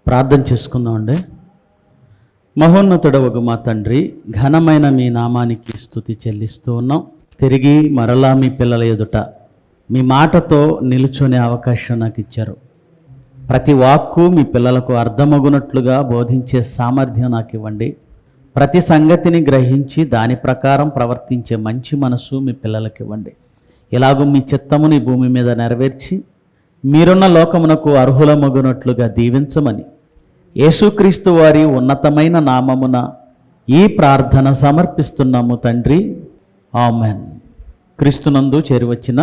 ప్రార్థన చేసుకుందామండి. మహోన్నతుడవగు మా తండ్రి, ఘనమైన మీ నామానికి స్తుతి చెల్లిస్తూ ఉన్నాం. తిరిగి మరలా మీ పిల్లల ఎదుట మీ మాటతో నిలుచునే అవకాశం నాకు ఇచ్చారు. ప్రతి వాక్కు మీ పిల్లలకు అర్థమగునట్లుగా బోధించే సామర్థ్యం నాకు ఇవ్వండి. ప్రతి సంగతిని గ్రహించి దాని ప్రకారం ప్రవర్తించే మంచి మనసు మీ పిల్లలకు ఇవ్వండి. ఇలాగూ మీ చిత్తముని భూమి మీద నెరవేర్చి మీరున్న లోకమునకు అర్హులమగునట్లుగా దీవించమని యేసుక్రీస్తు వారి ఉన్నతమైన నామమున ఈ ప్రార్థన సమర్పిస్తున్నాము తండ్రి, ఆమెన్. క్రీస్తునందు చేరివచ్చిన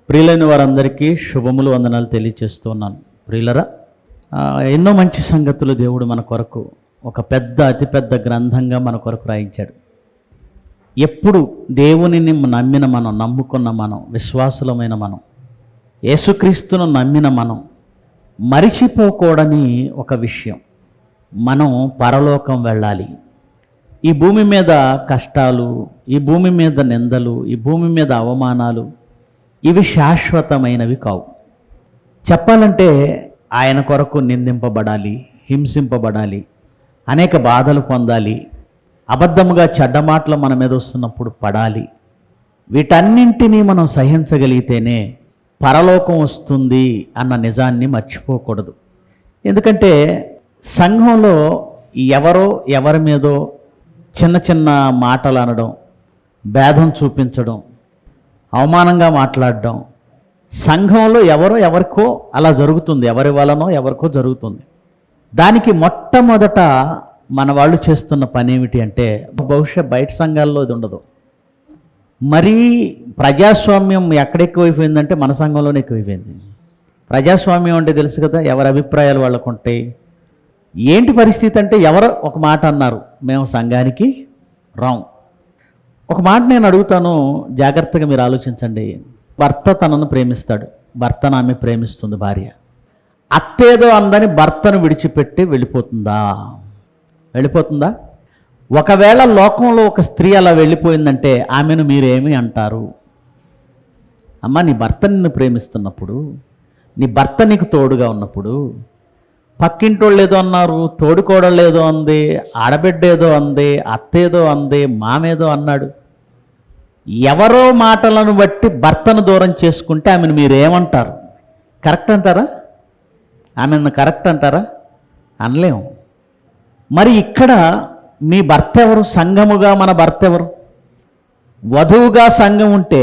ప్రియులైన వారందరికీ శుభములు, వందనాలు తెలియచేస్తున్నాను. ప్రియులరా, ఎన్నో మంచి సంగతులు దేవుడు మన కొరకు ఒక అతిపెద్ద గ్రంథంగా మన కొరకు రాయించాడు. ఎప్పుడు దేవునిని నమ్మిన మనం, నమ్ముకున్న మనం, విశ్వాసులమైన మనం, యేసుక్రీస్తును నమ్మిన మనం మరిచిపోకూడని ఒక విషయం, మనం పరలోకం వెళ్ళాలి. ఈ భూమి మీద కష్టాలు, ఈ భూమి మీద నిందలు, ఈ భూమి మీద అవమానాలు ఇవి శాశ్వతమైనవి కావు. చెప్పాలంటే ఆయన కొరకు నిందింపబడాలి, హింసింపబడాలి, అనేక బాధలు పొందాలి, అబద్ధముగా చెడ్డ మాటలు మన మీద వస్తున్నప్పుడు పడాలి. వీటన్నింటినీ మనం సహించగలిగితేనే పరలోకం వస్తుంది అన్న నిజాన్ని మర్చిపోకూడదు. ఎందుకంటే సంఘంలో ఎవరి మీదో చిన్న చిన్న మాటలు అనడం, భేదం చూపించడం, అవమానంగా మాట్లాడడం, సంఘంలో ఎవరికో అలా జరుగుతుంది, ఎవరి వలనో ఎవరికో జరుగుతుంది. దానికి మొట్టమొదట మన వాళ్ళు చేస్తున్న పని ఏమిటి అంటే, బహుశా బయట సంఘాల్లో ఇది ఉండదు, మరీ ప్రజాస్వామ్యం ఎక్కడ ఎక్కువైపోయిందంటే మన సంఘంలోనే ఎక్కువైపోయింది. ప్రజాస్వామ్యం అంటే తెలుసు కదా, ఎవరి అభిప్రాయాలు వాళ్ళకు ఉంటాయి. ఏంటి పరిస్థితి అంటే, ఎవరో ఒక మాట అన్నారు, మేము సంఘానికి రాం. ఒక మాట నేను అడుగుతాను, జాగ్రత్తగా మీరు ఆలోచించండి. భర్త తనను ప్రేమిస్తాడు, భర్తను ఆమె ప్రేమిస్తుంది, భార్య. అత్తేదో అందని భర్తను విడిచిపెట్టి వెళ్ళిపోతుందా? ఒకవేళ లోకంలో ఒక స్త్రీ అలా వెళ్ళిపోయిందంటే ఆమెను మీరేమి అంటారు? అమ్మ, నీ భర్త నిన్ను ప్రేమిస్తున్నప్పుడు, నీ భర్త నీకు తోడుగా ఉన్నప్పుడు, పక్కింటోళ్ళు ఏదో అన్నారు, తోడుకోవడం ఏదో అంది, ఆడబిడ్డ ఏదో అంది, అత్తేదో అంది, మామేదో అన్నాడు, ఎవరో మాటలను బట్టి భర్తను దూరం చేసుకుంటే ఆమెను మీరేమంటారు? కరెక్ట్ అంటారా? ఆమెను కరెక్ట్ అంటారా? అనలేము. మరి ఇక్కడ మీ భర్త ఎవరు? సంఘముగా మన భర్త ఎవరు? వధువుగా సంఘం ఉంటే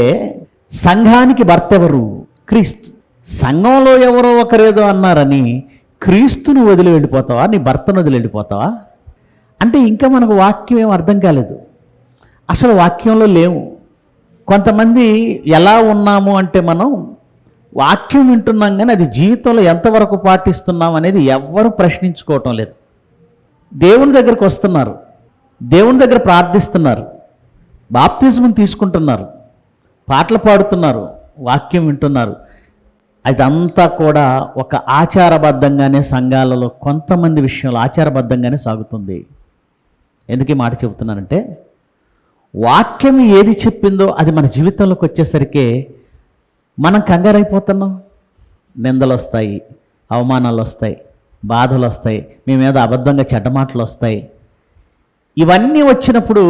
సంఘానికి భర్త ఎవరు? క్రీస్తు. సంఘంలో ఎవరో ఒకరేదో అన్నారని క్రీస్తును వదిలి వెళ్ళిపోతావా? నీ భర్తను వదిలి వెళ్ళిపోతావా? అంటే ఇంకా మనకు వాక్యం ఏం అర్థం కాలేదు, అసలు వాక్యంలో లేవు. కొంతమంది ఎలా ఉన్నాము అంటే, మనం వాక్యం వింటున్నాం కానీ అది జీవితంలో ఎంతవరకు పాటిస్తున్నాం అనేది ఎవ్వరూ ప్రశ్నించుకోవటం లేదు. దేవుని దగ్గరకు వస్తున్నారు, దేవుని దగ్గర ప్రార్థిస్తున్నారు, బాప్తిజం తీసుకుంటున్నారు, పాటలు పాడుతున్నారు, వాక్యం వింటున్నారు. అదంతా కూడా ఒక ఆచారబద్ధంగానే సంఘాలలో కొంతమంది విషయంలో ఆచారబద్ధంగానే సాగుతుంది. ఎందుకు ఈ మాట చెబుతున్నానంటే, వాక్యం ఏది చెప్పిందో అది మన జీవితంలోకి వచ్చేసరికి మనం కంగారైపోతున్నాం. నిందలు వస్తాయి, అవమానాలు వస్తాయి, బాధలు వస్తాయి, మీ మీద అబద్ధంగా చెడ్డ మాటలు వస్తాయి. ఇవన్నీ వచ్చినప్పుడు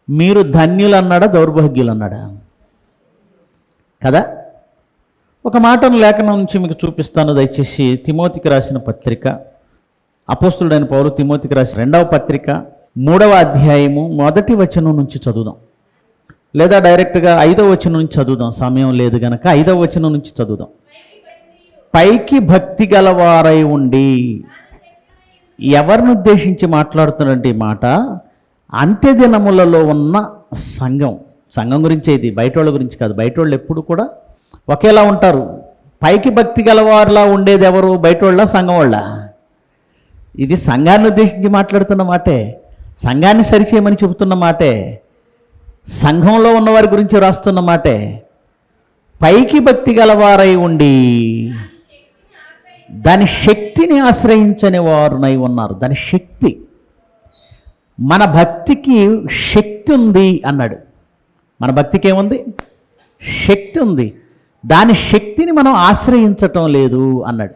మీరు ధన్యులు అన్నాడా, దౌర్భాగ్యులు అన్నాడా? కదా. ఒక మాటను లేఖనం నుంచి మీకు చూపిస్తాను, దయచేసి. తిమోతికి రాసిన పత్రిక, అపోస్తులుడైన పౌలు తిమోతికి రాసిన 2వ పత్రిక 3వ అధ్యాయము 1వ వచనం నుంచి చదువుదాం, లేదా డైరెక్ట్గా 5వ వచనం నుంచి చదువుదాం. సమయం లేదు గనక 5వ వచనం నుంచి చదువుదాం. పైకి భక్తి గలవారై ఉండి, ఎవరిని ఉద్దేశించి మాట్లాడుతున్నటువంటి మాట? అంత్య దినములలో ఉన్న సంఘం గురించే ఇది, బయట వాళ్ళ గురించి కాదు. బయట వాళ్ళు ఎప్పుడు కూడా ఒకేలా ఉంటారు. పైకి భక్తి గలవారులా ఉండేది ఎవరు? బయట వాళ్ళ, సంఘం వాళ్ళ? ఇది సంఘాన్ని ఉద్దేశించి మాట్లాడుతున్న మాటే, సంఘాన్ని సరిచేయమని చెబుతున్న మాటే, సంఘంలో ఉన్నవారి గురించి రాస్తున్న మాటే. పైకి భక్తి గలవారై ఉండి దాని శక్తిని ఆశ్రయించని వారునై ఉన్నారు. దాని శక్తి, మన భక్తికి శక్తి ఉంది అన్నాడు. మన భక్తికి ఏముంది? శక్తి ఉంది. దాని శక్తిని మనం ఆశ్రయించటం లేదు అన్నాడు.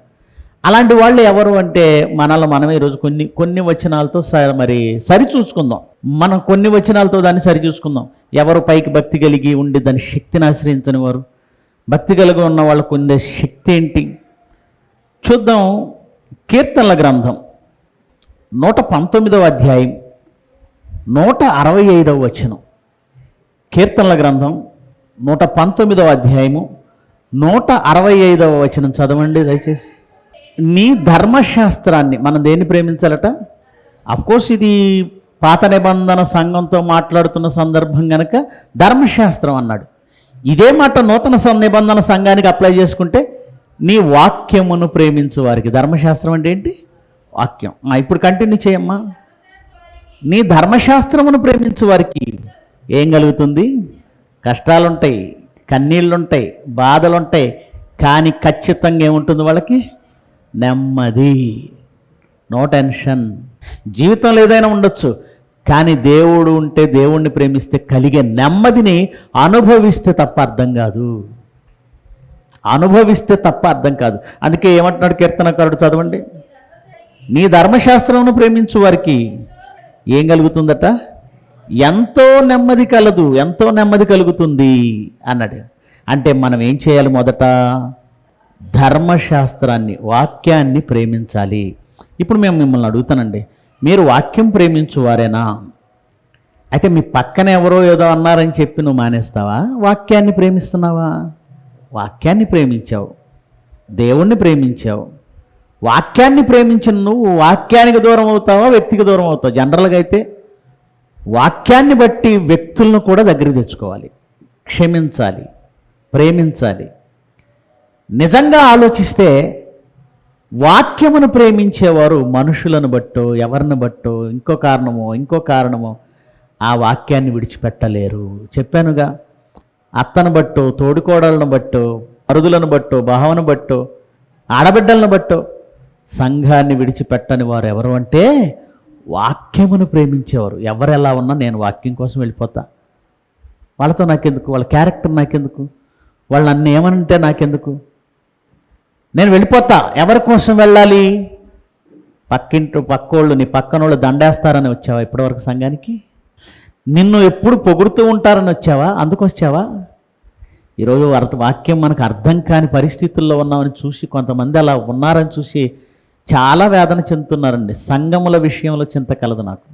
అలాంటి వాళ్ళు ఎవరు అంటే మనల్ని మనమే ఈరోజు కొన్ని వచనాలతో మరి సరి చూసుకుందాం. మనం కొన్ని వచనాలతో దాన్ని సరి చూసుకుందాం. ఎవరు పైకి భక్తి కలిగి ఉండి దాని శక్తిని ఆశ్రయించని వారు, భక్తి కలిగి ఉన్న వాళ్ళకు ఉండే శక్తి ఏంటి చూద్దాం. కీర్తనల గ్రంథం 119వ అధ్యాయం 165వ వచనం. కీర్తనల గ్రంథం 119వ అధ్యాయము 165వ వచనం చదవండి దయచేసి. నీ ధర్మశాస్త్రాన్ని మనం దేన్ని ప్రేమించాలట? అఫ్కోర్స్ ఇది పాత నిబంధన సంఘంతో మాట్లాడుతున్న సందర్భం కనుక ధర్మశాస్త్రం అన్నాడు. ఇదే మాట నూతన నిబంధన సంఘానికి అప్లై చేసుకుంటే నీ వాక్యమును ప్రేమించు వారికి. ధర్మశాస్త్రం అంటే ఏంటి? వాక్యం. ఇప్పుడు కంటిన్యూ చేయమ్మా. నీ ధర్మశాస్త్రమును ప్రేమించు వారికి ఏం కలుగుతుంది? కష్టాలుంటాయి, కన్నీళ్ళుంటాయి, బాధలుంటాయి, కానీ ఖచ్చితంగా ఏముంటుంది వాళ్ళకి? నెమ్మది, నో టెన్షన్. జీవితంలో ఏదైనా ఉండొచ్చు, కానీ దేవుడు ఉంటే, దేవుణ్ణి ప్రేమిస్తే కలిగే నెమ్మదిని అనుభవిస్తే తప్ప అర్థం కాదు. అనుభవిస్తే తప్ప అర్థం కాదు. అందుకే ఏమంటున్నాడు కీర్తనకారుడు? చదవండి. నీ ధర్మశాస్త్రమును ప్రేమించు వారికి ఏం కలుగుతుందట? ఎంతో నెమ్మది కలదు, ఎంతో నెమ్మది కలుగుతుంది అన్నాడు. అంటే మనం ఏం చేయాలి? మొదట ధర్మశాస్త్రాన్ని, వాక్యాన్ని ప్రేమించాలి. ఇప్పుడు మేము మిమ్మల్ని అడుగుతానండి, మీరు వాక్యం ప్రేమించువారేనా? అయితే మీ పక్కన ఎవరో ఏదో అన్నారని చెప్పి నువ్వు మానేస్తావా? వాక్యాన్ని ప్రేమిస్తున్నావా? వాక్యాన్ని ప్రేమించావు, దేవుణ్ణి ప్రేమించావు. వాక్యాన్ని ప్రేమించిన నువ్వు వాక్యానికి దూరం అవుతావా, వ్యక్తికి దూరం అవుతావు? జనరల్గా అయితే వాక్యాన్ని బట్టి వ్యక్తులను కూడా దగ్గరికి తెచ్చుకోవాలి, క్షమించాలి, ప్రేమించాలి. నిజంగా ఆలోచిస్తే వాక్యమును ప్రేమించేవారు మనుషులను బట్టో, ఎవరిని బట్టో, ఇంకో కారణమో ఆ వాక్యాన్ని విడిచిపెట్టలేరు. చెప్పానుగా, అత్తను బట్టో, తోడుకోడలను బట్టో, అరుదులను బట్టో, భావను బట్టో, ఆడబిడ్డలను బట్టో సంఘాన్ని విడిచిపెట్టని వారు ఎవరు అంటే వాక్యమును ప్రేమించేవారు. ఎవరెలా ఉన్నా నేను వాక్యం కోసం వెళ్ళిపోతా, వాళ్ళతో నాకెందుకు, వాళ్ళ క్యారెక్టర్ నాకెందుకు, వాళ్ళు నన్ను ఏమనంటే నాకెందుకు, నేను వెళ్ళిపోతా. ఎవరి కోసం వెళ్ళాలి? పక్కోళ్ళు, నీ పక్కనోళ్ళు దండేస్తారని వచ్చావా ఇప్పటివరకు సంఘానికి? నిన్ను ఎప్పుడు పొగుడుతూ ఉంటారని వచ్చావా? అందుకు వచ్చావా? ఈరోజు వాక్యం మనకు అర్థం కాని పరిస్థితుల్లో ఉన్నామని చూసి, కొంతమంది అలా ఉన్నారని చూసి చాలా వేదన చెందుతున్నారండి. సంఘముల విషయంలో చింత కలదు నాకు,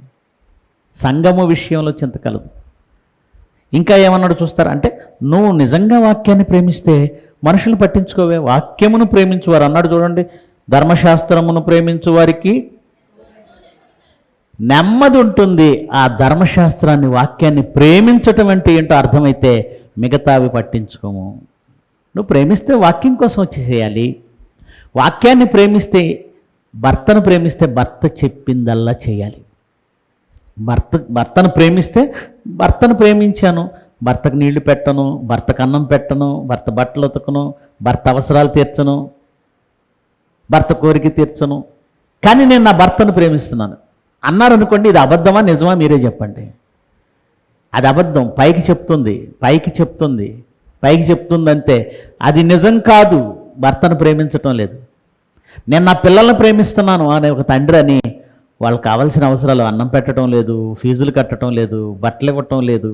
సంఘము విషయంలో చింత కలదు. ఇంకా ఏమన్నాడు చూస్తారా అంటే, నువ్వు నిజంగా వాక్యాన్ని ప్రేమిస్తే మనుషులు పట్టించుకోవే, వాక్యమును ప్రేమించువారు అన్నాడు చూడండి. ధర్మశాస్త్రమును ప్రేమించు వారికి నెమ్మది ఉంటుంది. ఆ ధర్మశాస్త్రాన్ని, వాక్యాన్ని ప్రేమించటం అంటే ఏంటో అర్థమైతే మిగతావి పట్టించుకోము. నువ్వు ప్రేమిస్తే వాక్యం కోసం వచ్చి చేయాలి. వాక్యాన్ని ప్రేమిస్తే, భర్తను ప్రేమిస్తే భర్త చెప్పిందల్లా చేయాలి. భర్తను ప్రేమిస్తే, భర్తను ప్రేమించాను, భర్తకు నీళ్లు పెట్టను, భర్తకు అన్నం పెట్టను, భర్త బట్టలు ఉతకను, భర్త అవసరాలు తీర్చను, భర్త కోరిక తీర్చను, కానీ నేను నా భర్తను ప్రేమిస్తున్నాను అన్నారనుకోండి, ఇది అబద్ధమా నిజమా మీరే చెప్పండి. అది అబద్ధం. పైకి చెప్తుంది అంతే, అది నిజం కాదు. భర్తను ప్రేమించటం లేదు. నేను నా పిల్లల్ని ప్రేమిస్తున్నాను అనే ఒక తండ్రి అని వాళ్ళకి కావాల్సిన అవసరాలు అన్నం పెట్టడం లేదు, ఫీజులు కట్టడం లేదు, బట్టలు ఇవ్వటం లేదు,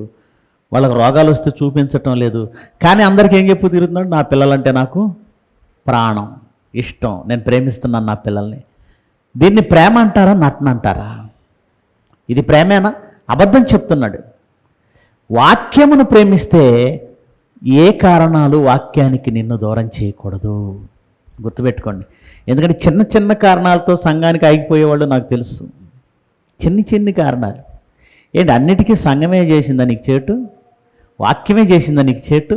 వాళ్ళకి రోగాలు వస్తే చూపించటం లేదు, కానీ అందరికీ ఏం చెప్పు తిరుగుతున్నాడు? నా పిల్లలంటే నాకు ప్రాణం, ఇష్టం, నేను ప్రేమిస్తున్నాను నా పిల్లల్ని. దీన్ని ప్రేమ అంటారా, నటన అంటారా? ఇది ప్రేమేనా? అబద్ధం చెప్తున్నాడు. వాక్యమును ప్రేమిస్తే ఏ కారణాలు వాక్యానికి నిన్ను దూరం చేయకూడదు. గుర్తుపెట్టుకోండి. ఎందుకంటే చిన్న చిన్న కారణాలతో సంఘానికి ఆగిపోయేవాళ్ళు నాకు తెలుసు. చిన్ని కారణాలు ఏంటి? అన్నిటికీ సంఘమే చేసిందా నీకు చేటు? వాక్యమే చేసిందా నీకు చేటు?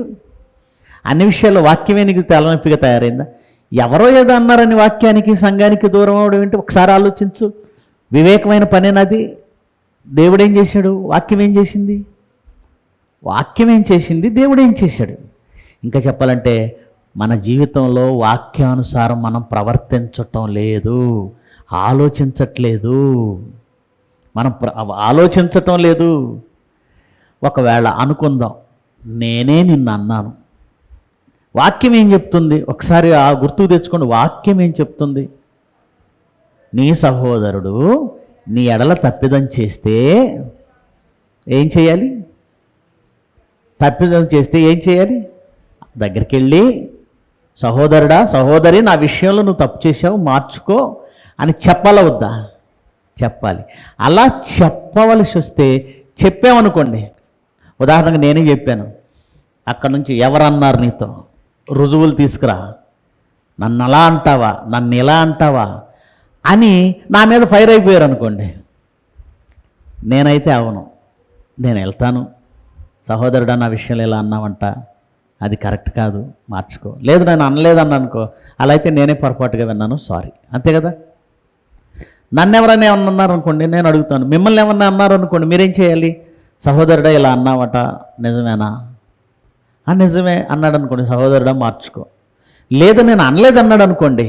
అన్ని విషయాల్లో వాక్యమే నీకు తలనొప్పిగా తయారైందా? ఎవరో ఏదో అన్నారని వాక్యానికి, సంఘానికి దూరం అవడం ఏంటి? ఒకసారి ఆలోచించు. వివేకమైన పనేనది. దేవుడేం చేశాడు? వాక్యం ఏం చేసింది? దేవుడు ఏం చేశాడు? ఇంకా చెప్పాలంటే మన జీవితంలో వాక్యానుసారం మనం ప్రవర్తించటం లేదు, ఆలోచించటం లేదు. ఒకవేళ అనుకుందాం, నేనే నిన్ను అన్నాను, వాక్యం ఏం చెప్తుంది? ఒకసారి ఆ గుర్తుకు తెచ్చుకోండి. వాక్యం ఏం చెప్తుంది? నీ సహోదరుడు నీ ఎడల తప్పిదం చేస్తే ఏం చేయాలి? తప్పిదం చేస్తే ఏం చేయాలి? దగ్గరికి వెళ్ళి, సహోదరుడా, సహోదరి, నా విషయంలో నువ్వు తప్పు చేసావు, మార్చుకో అని చెప్పాలా వద్దా? చెప్పాలి. అలా చెప్పవలసి వస్తే చెప్పామనుకోండి. ఉదాహరణకు నేనే చెప్పాను, అక్కడ నుంచి ఎవరన్నారు నీతో, రుజువులు తీసుకురా, నన్ను అలా అంటావా, నన్ను ఇలా అంటావా అని నా మీద ఫైర్ అయిపోయారు అనుకోండి. నేనైతే అవును, నేను వెళ్తాను, సహోదరుడా నా విషయంలో ఇలా అన్నావంట, అది కరెక్ట్ కాదు, మార్చుకో. లేదు నేను అనలేదన్నా అనుకో, అలా అయితే నేనే పొరపాటుగా విన్నాను, సారీ, అంతే కదా. నన్ను ఎవరైనా ఏమన్నా అన్నారనుకోండి, నేను అడుగుతాను, మిమ్మల్ని ఏమన్నా అన్నారనుకోండి, మీరేం చేయాలి? సహోదరుడా ఇలా అన్నావట, నిజమేనా? నిజమే అన్నాడు అనుకోండి, సహోదరుడా మార్చుకో. లేదు నేను అనలేదన్నాడు అనుకోండి,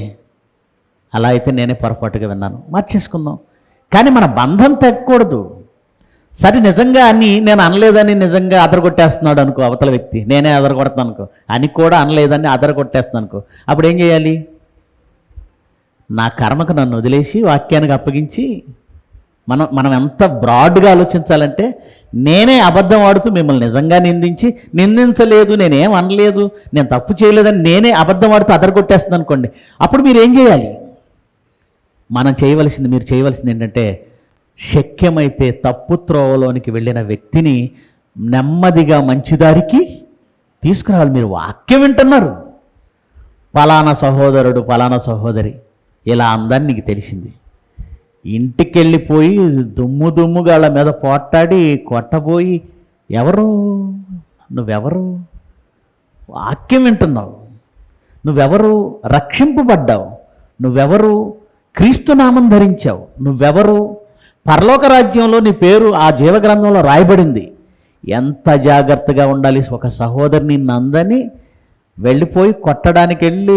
అలా అయితే నేనే పొరపాటుగా విన్నాను, మార్చేసుకుందాం. కానీ మన బంధం తెగకూడదు. సరే నిజంగా అని నేను అనలేదని నిజంగా అదరగొట్టేస్తున్నాడు అనుకో అవతల వ్యక్తి, నేనే అదరగొడతాను అనుకో, అని కూడా అనలేదని అదరగొట్టేస్తున్నాను అనుకో, అప్పుడు ఏం చేయాలి? నా కర్మకు నన్ను వదిలేసి వాక్యానికి అప్పగించి, మనం ఎంత బ్రాడ్గా ఆలోచించాలంటే, నేనే అబద్ధం ఆడుతూ మిమ్మల్ని నిజంగా నిందించలేదు, నేనేం అనలేదు, నేను తప్పు చేయలేదని నేనే అబద్ధం ఆడుతూ అదరగొట్టేస్తుంది అనుకోండి, అప్పుడు మీరు ఏం చేయాలి? మీరు చేయవలసింది ఏంటంటే, శక్యమైతే తప్పు త్రోవలోనికి వెళ్ళిన వ్యక్తిని నెమ్మదిగా మంచిదారికి తీసుకురావాలి. మీరు వాక్యం వింటున్నారు, పలానా సహోదరుడు పలానా సహోదరి ఇలా అందని నీకు తెలిసింది, ఇంటికి వెళ్ళిపోయి దుమ్ముగా వాళ్ళ మీద పోట్లాడి కొట్టబోయి, నువ్వెవరు? వాక్యం వింటున్నావు, నువ్వెవరు? రక్షింపబడ్డావు, నువ్వెవరు? క్రీస్తునామం ధరించావు, నువ్వెవరు? పరలోక రాజ్యంలో నీ పేరు ఆ జీవగ్రంథంలో రాయబడింది. ఎంత జాగ్రత్తగా ఉండాలి. ఒక సహోదరిని నందని వెళ్ళిపోయి కొట్టడానికి వెళ్ళి,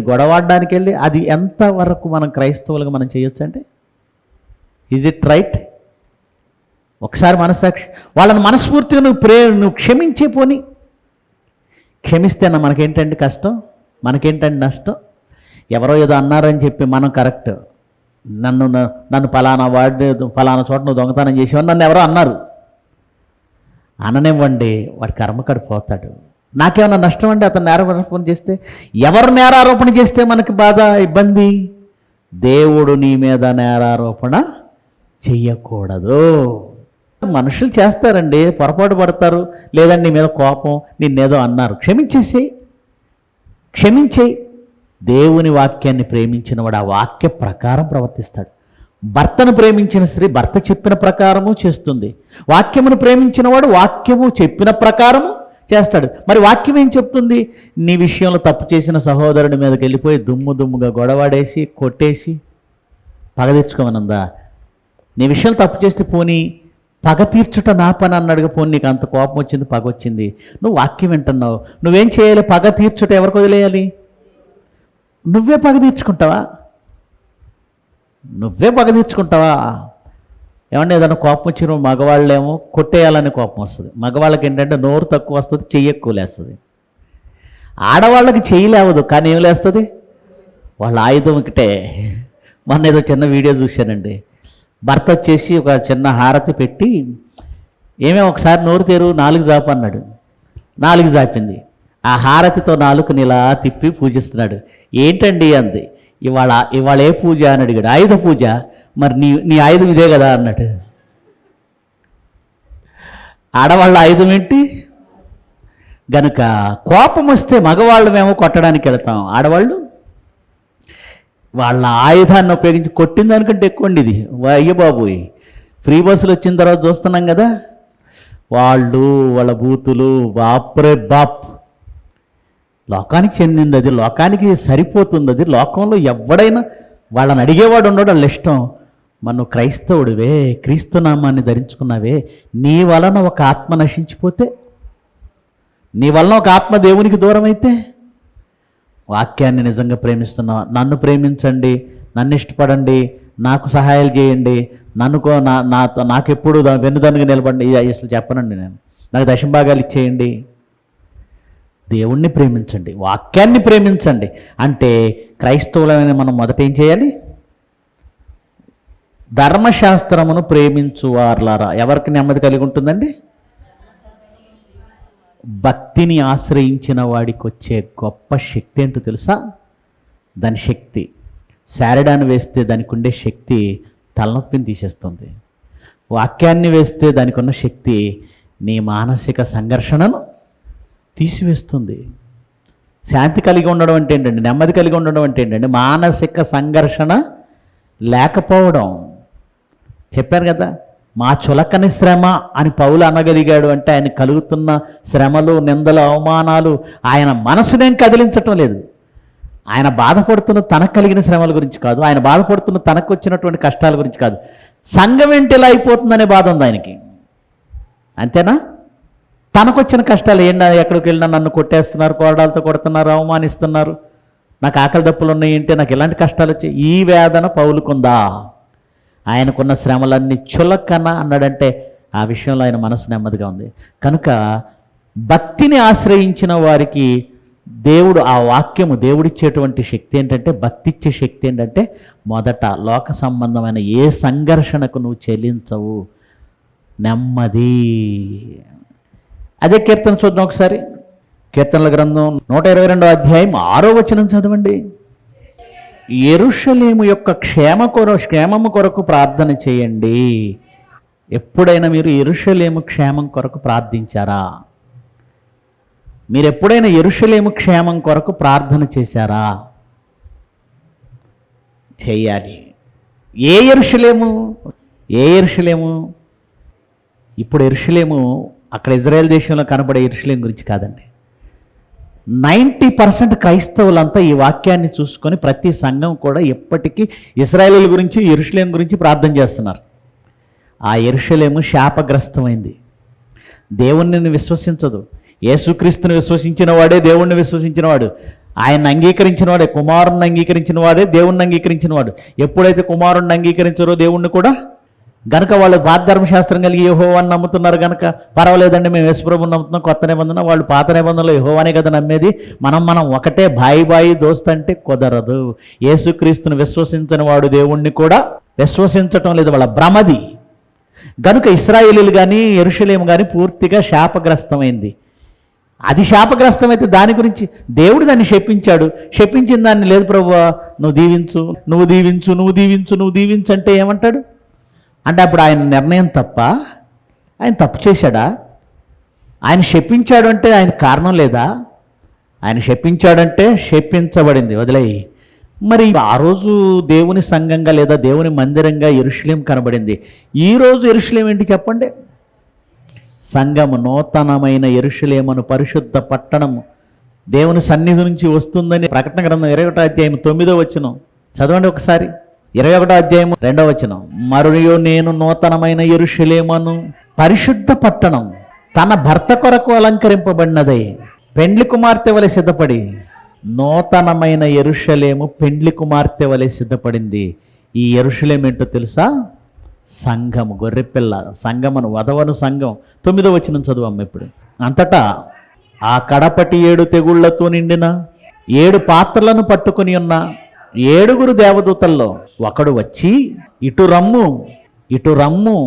గొడవాడడానికి వెళ్ళి, అది ఎంతవరకు మనం క్రైస్తవులుగా మనం చేయొచ్చు అంటే, ఈజ్ ఇట్ రైట్? ఒకసారి మనసాక్షి వాళ్ళని మనస్ఫూర్తిగా నువ్వు క్షమించే పోని. క్షమిస్తేనా మనకేంటండి కష్టం, మనకేంటండి నష్టం? ఎవరో ఏదో అన్నారని చెప్పి మనం కరెక్ట్, నన్ను పలానా చోట నువ్వు దొంగతనం చేసావని నన్ను ఎవరో అన్నారు, అననివ్వండి, వాడి కర్మకాడు పోతాడు. నాకేమన్నా నష్టం అండి అతను నేరారోపణ చేస్తే? ఎవరు నేరారోపణ చేస్తే మనకి బాధ, ఇబ్బంది? దేవుడు నీ మీద నేరారోపణ చెయ్యకూడదు. మనుషులు చేస్తారండి, పొరపాటు పడతారు, లేదండి నీ మీద కోపం, నిన్నేదో అన్నారు, క్షమించేయి. దేవుని వాక్యాన్ని ప్రేమించిన వాడు ఆ వాక్య ప్రకారం ప్రవర్తిస్తాడు. భర్తను ప్రేమించిన స్త్రీ భర్త చెప్పిన ప్రకారము చేస్తుంది, వాక్యమును ప్రేమించిన వాడు వాక్యము చెప్పిన ప్రకారము చేస్తాడు. మరి వాక్యం ఏం చెప్తుంది? నీ విషయంలో తప్పు చేసిన సహోదరుడి మీదకి వెళ్ళిపోయి దుమ్ముగా గొడవాడేసి కొట్టేసి పగ తెచ్చుకోమనందా? నీ విషయంలో తప్పు చేస్తే పోనీ పగ తీర్చుట నా పని అన్నాడుగా, పోనీ నీకు అంత కోపం వచ్చింది, పగ వచ్చింది, నువ్వు వాక్యం వింటున్నావు, నువ్వేం చేయాలి? పగ తీర్చుట ఎవరికి వదిలేయాలి? నువ్వే పగ తీర్చుకుంటావా? ఏమంటే ఏదైనా కోపం వచ్చిన మగవాళ్ళేమో కొట్టేయాలని కోపం వస్తుంది, మగవాళ్ళకి ఏంటంటే నోరు తక్కువ వస్తుంది, చెయ్యి ఎక్కువ లేస్తుంది. ఆడవాళ్ళకి చెయ్యి లేవదు, కానీ ఏం లేస్తుంది? వాళ్ళ ఆయుధం ఒకటే. మొన్న ఏదో చిన్న వీడియో చూశానండి, భర్త వచ్చేసి ఒక చిన్న హారతి పెట్టి, ఒకసారి నోరు తెరు, 4 జాపు అన్నాడు, 4 జాపింది. ఆ హారతితో 4 ఇలా తిప్పి పూజిస్తున్నాడు. ఏంటండి అంది. ఇవాళ ఏ పూజ అని అడిగాడు. ఆయుధ పూజ. మరి నీ ఆయుధం ఇదే కదా అన్నాడు. ఆడవాళ్ళ ఆయుధం ఏంటి? గనుక కోపం వస్తే మగవాళ్ళమేమో కొట్టడానికి వెళ్తాం, ఆడవాళ్ళు వాళ్ళ ఆయుధాన్ని ఉపయోగించి కొట్టిన దానికంటే ఎక్కువ అండి ఇది. అయ్య బాబోయ్, ఫ్రీ బస్సులు వచ్చిన తర్వాత చూస్తున్నాం కదా, వాళ్ళ బూతులు, బాప్రే బాప్. లోకానికి చెందింది అది, లోకానికి సరిపోతుంది అది. లోకంలో ఎవడైనా వాళ్ళని అడిగేవాడు ఉండడు, వాళ్ళ ఇష్టం. మనం క్రైస్తవుడివే, క్రీస్తునామాన్ని ధరించుకున్నావే, నీ వలన ఒక ఆత్మ నశించిపోతే, నీ వలన ఒక ఆత్మ దేవునికి దూరం అయితే, వాక్యాన్ని నిజంగా ప్రేమిస్తున్నావు, నన్ను ప్రేమించండి, నన్ను ఇష్టపడండి, నాకు సహాయాలు చేయండి, నాకు ఎప్పుడు వెన్నుదన్నుగా నిలబడండి, అసలు చెప్పనండి నేను, నాకు దశంభాగాలు ఇచ్చేయండి. దేవుణ్ణి ప్రేమించండి, వాక్యాన్ని ప్రేమించండి. అంటే క్రైస్తవులమైన మనం మొదట ఏం చేయాలి? ధర్మశాస్త్రమును ప్రేమించువార్లారా. ఎవరికి నెమ్మది కలిగి ఉంటుందండి? భక్తిని ఆశ్రయించిన వాడికి వచ్చే గొప్ప శక్తి ఏంటో తెలుసా? దాని శక్తి శారడాన్ని వేస్తే దానికి ఉండే శక్తి తలనొప్పిని తీసేస్తుంది. వాక్యాన్ని వేస్తే దానికి ఉన్న శక్తి నీ మానసిక సంఘర్షణను తీసివేస్తుంది. శాంతి కలిగి ఉండడం అంటే ఏంటండి? నెమ్మది కలిగి ఉండడం అంటే ఏంటండి? మానసిక సంఘర్షణ లేకపోవడం. చెప్పాను కదా, మా చులకని శ్రమ అని పౌలు అనగలిగాడు అంటే ఆయన కలుగుతున్న శ్రమలు, నిందలు, అవమానాలు ఆయన మనసునేం కదిలించటం లేదు. ఆయన బాధపడుతున్న తనకు కలిగిన శ్రమల గురించి కాదు, ఆయన బాధపడుతున్న తనకు వచ్చినటువంటి కష్టాల గురించి కాదు. సంఘం ఏంటి ఇలా అయిపోతుందనే బాధ ఉంది ఆయనకి. అంతేనా? తనకు వచ్చిన కష్టాలు ఏంటి? ఎక్కడికి వెళ్ళినా నన్ను కొట్టేస్తున్నారు, కోరడాలతో కొడుతున్నారు, అవమానిస్తున్నారు, నాకు ఆకలి దప్పులు ఉన్నాయి ఏంటి, నాకు ఇలాంటి కష్టాలు వచ్చాయి. ఈ వేదన పౌలుకుందా? ఆయనకున్న శ్రమలన్నీ చులకన అన్నాడంటే ఆ విషయంలో ఆయన మనసు నెమ్మదిగా ఉంది. కనుక భక్తిని ఆశ్రయించిన వారికి దేవుడు, ఆ వాక్యము దేవుడిచ్చేటువంటి శక్తి ఏంటంటే, భక్తి ఇచ్చే శక్తి ఏంటంటే, మొదట లోక సంబంధమైన ఏ సంఘర్షణకు నువ్వు చెల్లించవు, నెమ్మది. అదే కీర్తన చూద్దాం ఒకసారి. కీర్తనల గ్రంథం 122వ అధ్యాయం 6వ వచనం చదవండి. యెరూషలేము యొక్క క్షేమము కొరకు ప్రార్థన చేయండి. ఎప్పుడైనా మీరు యెరూషలేము క్షేమం కొరకు ప్రార్థించారా? మీరు ఎప్పుడైనా యెరూషలేము క్షేమం కొరకు ప్రార్థన చేశారా? చేయాలి. ఏ యెరూషలేము? ఏ యెరూషలేము? ఇప్పుడు యెరూషలేము అక్కడ ఇజ్రాయెల్ దేశంలో కనబడే యెరూషలేము గురించి కాదండి. 90% క్రైస్తవులంతా ఈ వాక్యాన్ని చూసుకొని ప్రతి సంఘం కూడా ఎప్పటికీ ఇశ్రాయేలీల గురించి, యెరూషలేము గురించి ప్రార్థన చేస్తున్నారు. ఆ యెరూషలేము శాపగ్రస్తమైంది. దేవుణ్ణి విశ్వసించదు. యేసుక్రీస్తుని విశ్వసించిన వాడే దేవుణ్ణి విశ్వసించినవాడు. ఆయన్ని అంగీకరించిన వాడే, కుమారుణ్ణి అంగీకరించిన వాడే దేవుణ్ణి అంగీకరించిన వాడు. ఎప్పుడైతే కుమారుణ్ణి అంగీకరించారో దేవుణ్ణి కూడా, గనుక వాళ్ళు ధర్మశాస్త్రం కలిగి యెహోవాని నమ్ముతున్నారు కనుక పర్వాలేదండి, మేము యేసుప్రభుని నమ్ముతున్నాం, కొత్త నిబంధన, వాళ్ళు పాత నిబంధనలో యెహోవానే కదా నమ్మేది, మనం ఒకటే బాయి దోస్త్ అంటే కుదరదు. యేసుక్రీస్తుని విశ్వసించని వాడు దేవుణ్ణి కూడా విశ్వసించటం లేదు, వాళ్ళ భ్రమది. గనుక ఇశ్రాయేలీలు కానీ యెరూషలేము కానీ పూర్తిగా శాపగ్రస్తమైంది. అది శాపగ్రస్తమైతే దాని గురించి దేవుడు దాన్ని శపించాడు. శపించిన దాన్ని, లేదు ప్రభువా నువ్వు దీవించు, నువ్వు దీవించు, నువ్వు దీవించు, నువ్వు దీవించు అంటే ఏమంటాడు? అంటే అప్పుడు ఆయన నిర్ణయం తప్ప? ఆయన తప్పు చేశాడా? ఆయన శపించాడు అంటే ఆయన కారణం లేదా? ఆయన శపించాడంటే శపించబడింది, వదిలేయి. మరి ఆ రోజు దేవుని సంఘంగా లేదా దేవుని మందిరంగా యెరూషలేము కనబడింది. ఈరోజు యెరూషలేము ఏంటి చెప్పండి? సంఘము, నూతనమైన యెరూషలేమును, పరిశుద్ధ పట్టణము, దేవుని సన్నిధి నుంచి వస్తుందని ప్రకటన గ్రంథం 21వ అధ్యాయం 9వ వచనం చదవండి ఒకసారి. 21వ అధ్యాయం 2వ వచనం. మరియు నేను నూతనమైన యెరూషలేమును, పరిశుద్ధ పట్టణం, తన భర్త కొరకు అలంకరింపబడినదై పెండ్లి కుమార్తె వలె సిద్ధపడి. నూతనమైన యెరూషలేము పెండ్లి కుమార్తె వలె సిద్ధపడింది. ఈ యెరూషలేము ఏంటో తెలుసా? సంఘము, గొర్రెపిల్ల సంఘమును, వధవను సంఘం. 9వ వచనం చదువమ్మ ఇప్పుడు. అంతటా ఆ కడపటి 7 తెగుళ్లతో నిండిన 7 పాత్రలను పట్టుకుని ఉన్న 7 దేవదూతల్లో ఒకడు వచ్చి, ఇటు రమ్ము, ఇటు రమ్ము.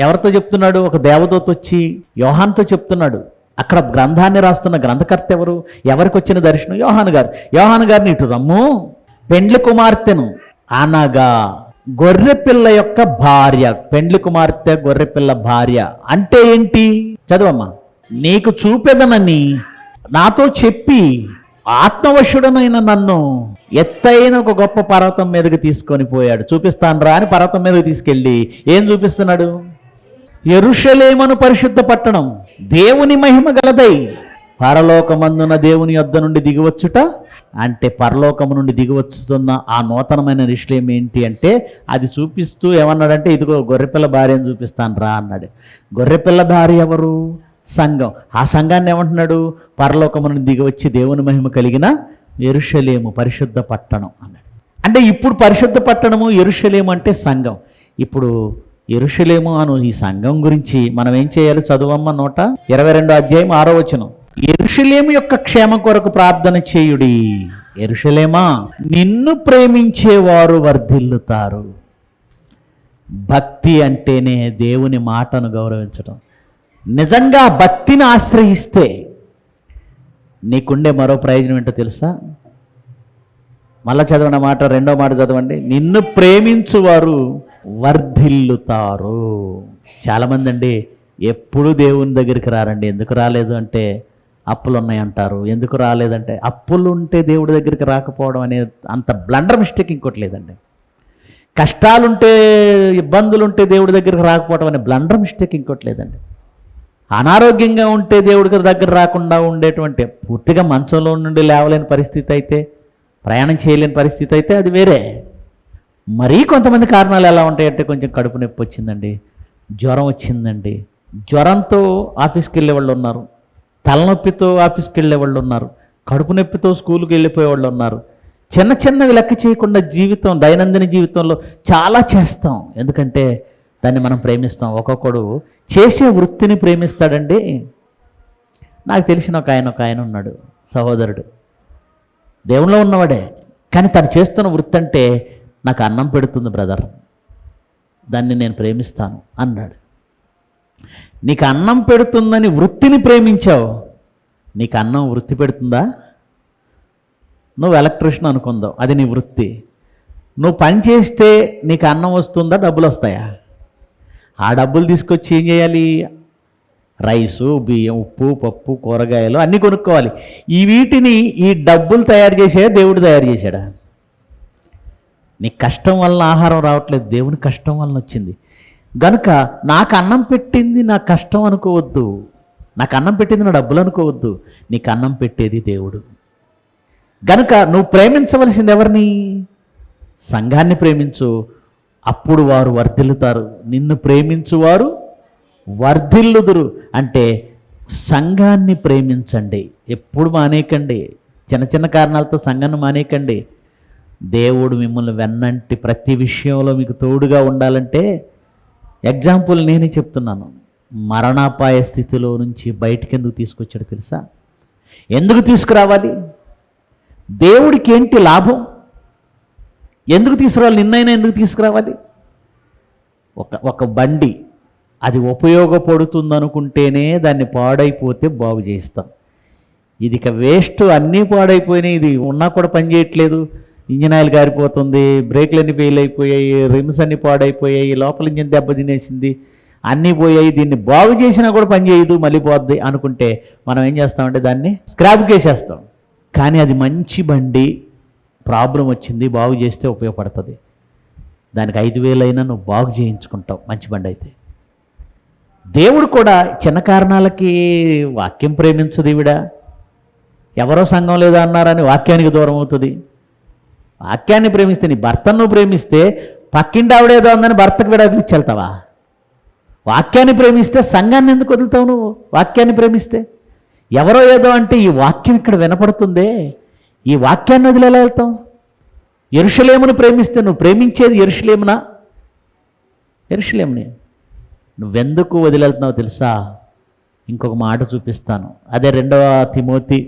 ఎవరితో చెప్తున్నాడు? ఒక దేవదూత వచ్చి యోహానుతో చెప్తున్నాడు. అక్కడ గ్రంథాన్ని రాస్తున్న గ్రంథకర్త ఎవరు? ఎవరికి వచ్చిన దర్శనం? యోహాను గారు. యోహాను గారిని ఇటు రమ్ము, పెండ్లి కుమార్తెను అనగా గొర్రెపిల్ల యొక్క భార్య. పెండ్లి కుమార్తె, గొర్రెపిల్ల భార్య అంటే ఏంటి? చదవమ్మా. నీకు చూపెదనని నాతో చెప్పి ఆత్మవశుడనైన నన్ను ఎత్తైన ఒక గొప్ప పర్వతం మీదకి తీసుకొని పోయాడు. చూపిస్తాను రా అని పర్వతం మీదకి తీసుకెళ్ళి ఏం చూపిస్తున్నాడు? యెరూషలేమును, పరిశుద్ధ పట్టణం, దేవుని మహిమ గలదై పరలోకమందున దేవుని యొద్ద నుండి దిగివచ్చుట. అంటే పరలోకము నుండి దిగివచ్చుతున్న ఆ నూతనమైన యెరూషలేము ఏంటి అంటే, అది చూపిస్తూ ఏమన్నాడంటే, ఇదిగో గొర్రెపిల్ల భార్యను చూపిస్తాను రా అన్నాడు. గొర్రెపిల్ల భార్య ఎవరు? సంఘం. ఆ సంఘాన్ని ఏమంటున్నాడు? పరలోకము నుండి దిగివచ్చి దేవుని మహిమ కలిగిన యెరూషలేము, పరిశుద్ధ పట్టణం అన్నాడు. అంటే ఇప్పుడు పరిశుద్ధ పట్టణము, యెరూషలేము అంటే సంఘం. ఇప్పుడు యెరూషలేము అను ఈ సంఘం గురించి మనం ఏం చేయాలి? చదువమ్మ 122వ అధ్యాయం 6వ వచనం. యెరూషలేము యొక్క క్షేమం కొరకు ప్రార్థన చేయుడి. యెరూషలేమా, నిన్ను ప్రేమించేవారు వర్ధిల్లుతారు. భక్తి అంటేనే దేవుని మాటను గౌరవించడం. నిజంగా భక్తిని ఆశ్రయిస్తే నీకుండే మరో ప్రయోజనం ఏంటో తెలుసా? మళ్ళా చదవండి మాట, రెండో మాట చదవండి. నిన్ను ప్రేమించువారు వర్ధిల్లుతారు. చాలామంది అండి ఎప్పుడు దేవుని దగ్గరికి రారండి. ఎందుకు రాలేదు అంటే అప్పులు ఉన్నాయంటారు. ఎందుకు రాలేదంటే అప్పులు ఉంటే దేవుడి దగ్గరికి రాకపోవడం అనేది అంత బ్లండర్ మిస్టేక్ ఇంకోటి లేదండి. కష్టాలుంటే, ఇబ్బందులుంటే దేవుడి దగ్గరికి రాకపోవడం అనే బ్లండర్ మిస్టేక్ ఇంకోటి లేదండి. అనారోగ్యంగా ఉంటే దేవుడి దగ్గర రాకుండా ఉండేటువంటి, పూర్తిగా మంచంలో నుండి లేవలేని పరిస్థితి అయితే, ప్రయాణం చేయలేని పరిస్థితి అయితే అది వేరే. మరీ కొంతమంది కారణాలు ఎలా ఉంటాయంటే, కొంచెం కడుపు నొప్పి వచ్చిందండి, జ్వరం వచ్చిందండి, జ్వరంతో ఆఫీస్కి వెళ్ళే వాళ్ళు ఉన్నారు, తలనొప్పితో ఆఫీస్కి వెళ్ళే వాళ్ళు ఉన్నారు, కడుపు నొప్పితో స్కూల్కి వెళ్ళిపోయే వాళ్ళు ఉన్నారు. చిన్న చిన్నవి లెక్క చేయకుండా జీవితం, దైనందిన జీవితంలో చాలా చేస్తాం. ఎందుకంటే దాన్ని మనం ప్రేమిస్తాం. ఒక్కొక్కడు చేసే వృత్తిని ప్రేమిస్తాడండి. నాకు తెలిసిన ఒక ఆయన ఉన్నాడు, సహోదరుడు, దేవునిలో ఉన్నవాడే, కానీ తను చేస్తున్న వృత్తి అంటే నాకు అన్నం పెడుతుంది బ్రదర్, దాన్ని నేను ప్రేమిస్తాను అన్నాడు. నీకు అన్నం పెడుతుందని వృత్తిని ప్రేమించావు, నీకు అన్నం వృత్తి పెడుతుందా? నువ్వు ఎలక్ట్రీషియన్ అనుకుందావు, అది నీ వృత్తి. నువ్వు పని చేస్తే నీకు అన్నం వస్తుందా, డబ్బులు వస్తాయా? ఆ డబ్బులు తీసుకొచ్చి ఏం చేయాలి? రైసు, బియ్యం, ఉప్పు, పప్పు, కూరగాయలు అన్నీ కొనుక్కోవాలి. వీటిని ఈ డబ్బులు తయారు చేసే దేవుడు తయారు చేశాడా? నీ కష్టం వల్ల ఆహారం రావట్లేదు, దేవుని కష్టం వలన వచ్చింది. గనుక నాకు అన్నం పెట్టింది నా కష్టం అనుకోవద్దు, నాకు అన్నం పెట్టింది నా డబ్బులు అనుకోవద్దు, నీకు అన్నం పెట్టేది దేవుడు. గనుక నువ్వు ప్రేమించవలసింది ఎవరిని? సంఘాన్ని ప్రేమించు, అప్పుడు వారు వర్ధిల్లుతారు. నిన్ను ప్రేమించువారు వర్ధిల్లుదురు అంటే సంఘాన్ని ప్రేమించండి. ఎప్పుడు మానేయకండి, చిన్న చిన్న కారణాలతో సంఘాన్ని మానేయకండి. దేవుడు మిమ్మల్ని వెన్నంటి ప్రతి విషయంలో మీకు తోడుగా ఉండాలంటే, ఎగ్జాంపుల్ నేనే చెప్తున్నాను, మరణాపాయ స్థితిలో నుంచి బయటికి ఎందుకు తీసుకొచ్చాడు తెలుసా? ఎందుకు తీసుకురావాలి? దేవుడికి ఏంటి లాభం? ఎందుకు తీసుకురావాలి? నిన్నైనా ఎందుకు తీసుకురావాలి? ఒక బండి అది ఉపయోగపడుతుంది అనుకుంటేనే దాన్ని పాడైపోతే బాగు చేస్తాం. ఇది ఇక వేస్ట్, అన్నీ పాడైపోయినాయి, ఇది ఉన్నా కూడా పని చేయట్లేదు, ఇంజిన్ ఆయిల్ గారిపోతుంది, బ్రేక్లన్నీ ఫెయిల్ అయిపోయాయి, రిమ్స్ అన్నీ పాడైపోయాయి, లోపల ఇంజిన్ దెబ్బ తినేసింది, అన్నీ పోయాయి, దీన్ని బాగు చేసినా కూడా పని చేయదు, మళ్ళీ పోద్ది అనుకుంటే మనం ఏం చేస్తామంటే దాన్ని స్క్రాప్కి వేసేస్తాం. కానీ అది మంచి బండి, ప్రాబ్లం వచ్చింది, బాగు చేస్తే ఉపయోగపడుతుంది, దానికి 5,000 అయినా నువ్వు బాగు చేయించుకుంటావు మంచి బండి అయితే. దేవుడు కూడా చిన్న కారణాలకి వాక్యం ప్రేమించదు. ఈవిడ ఎవరో సంఘం లేదా అన్నారని వాక్యానికి దూరం అవుతుంది. వాక్యాన్ని ప్రేమిస్తే, నీ భర్తను నువ్వు ప్రేమిస్తే పక్కింటి ఆవిడేదో అందని భర్తకు విడాకులు ఇచ్చి వెళ్తావా? వాక్యాన్ని ప్రేమిస్తే సంఘాన్ని ఎందుకు వదులుతావు నువ్వు? వాక్యాన్ని ప్రేమిస్తే ఎవరో ఏదో అంటే ఈ వాక్యం ఇక్కడ వినపడుతుందే, ఈ వాక్యాన్ని వదిలి ఎలా వెళ్తాం? యెరూషలేమును ప్రేమిస్తే నువ్వు ప్రేమించేది యెరూషలేమునా? యెరూషలేముని నువ్వెందుకు వదిలేళ్తున్నావు తెలుసా? ఇంకొక మాట చూపిస్తాను. అదే 2వ తిమోతి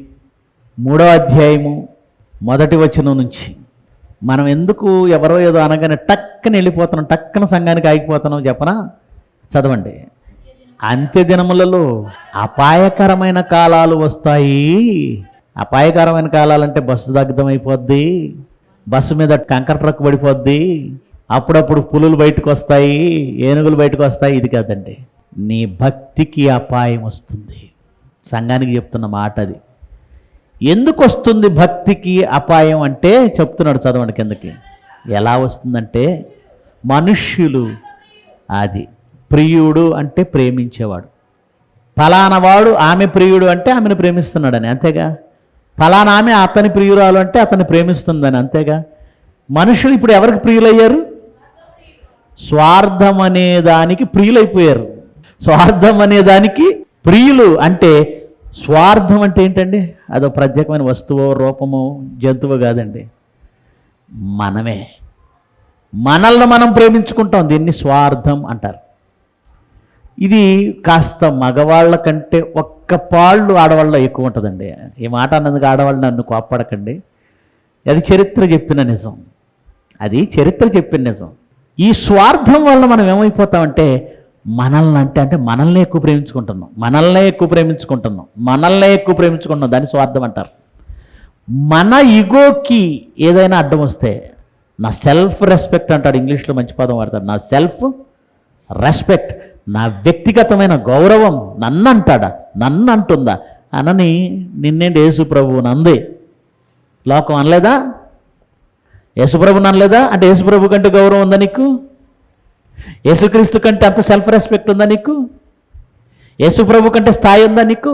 3వ అధ్యాయము 1వ వచనం నుంచి. మనం ఎందుకు ఎవరో ఏదో అనగానే టక్కన వెళ్ళిపోతున్నాం, టక్కన సంఘానికి ఆగిపోతున్నాం చెప్పనా? చదవండి. అంత్య దినములలో అపాయకరమైన కాలాలు వస్తాయి. అపాయకరమైన కాలాలంటే బస్సు దగ్ధమైపోద్ది, బస్సు మీద కంకర ట్రక్ పడిపోద్ది, అప్పుడప్పుడు పులులు బయటకు వస్తాయి, ఏనుగులు బయటకు వస్తాయి. ఇది కాదండి, నీ భక్తికి అపాయం వస్తుంది. సంఘానికి చెప్తున్న మాట అది. ఎందుకు వస్తుంది భక్తికి అపాయం అంటే చెప్తున్నాడు, చదవండి కిందకి. ఎలా వస్తుందంటే, మనుష్యులు, అది ప్రియుడు అంటే ప్రేమించేవాడు, ఫలానా వాడు ఆమె ప్రియుడు అంటే ఆమెను ప్రేమిస్తున్నాడని, అంతేగా. ఫలానా ఆమె అతని ప్రియురాలు అంటే అతన్ని ప్రేమిస్తుందని, అంతేగా. మనుషులు ఇప్పుడు ఎవరికి ప్రియులయ్యారు? స్వార్థం అనే దానికి ప్రియులైపోయారు. స్వార్థం అనే దానికి ప్రియులు. అంటే స్వార్థం అంటే ఏంటండి? అదో ప్రత్యేకమైన వస్తువో, రూపమో, జంతువు కాదండి, మనమే. మనల్ని మనం ప్రేమించుకుంటాం, దీన్ని స్వార్థం అంటారు. ఇది కాస్త మగవాళ్ళ కంటే ఒక్క పాళ్ళు ఆడవాళ్ళలో ఎక్కువ ఉంటుందండి. ఈ మాట అన్నందుకు ఆడవాళ్ళు నన్ను కోప్పడకండి, అది చరిత్ర చెప్పిన నిజం, అది చరిత్ర చెప్పిన నిజం. ఈ స్వార్థం వల్ల మనం ఏమైపోతామంటే మనల్ని అంటే మనల్నే ఎక్కువ ప్రేమించుకుంటున్నాం, దాన్ని స్వార్థం అంటారు. మన ఈగోకి ఏదైనా అడ్డం వస్తే, నా సెల్ఫ్ రెస్పెక్ట్ అంటాడు, ఇంగ్లీష్లో మంచి పదం వాడతాడు, నా సెల్ఫ్ రెస్పెక్ట్, నా వ్యక్తిగతమైన గౌరవం నన్ను అంటుందా అనని నిన్నేంటి యేసు ప్రభువు నందే, లోకం అనలేదా? యేసుప్రభుని అనలేదా? అంటే యేసుప్రభు కంటే గౌరవం ఉందా నీకు? యేసుక్రీస్తు కంటే అంత సెల్ఫ్ రెస్పెక్ట్ ఉందా నీకు? యేసుప్రభు కంటే స్థాయి ఉందా నీకు?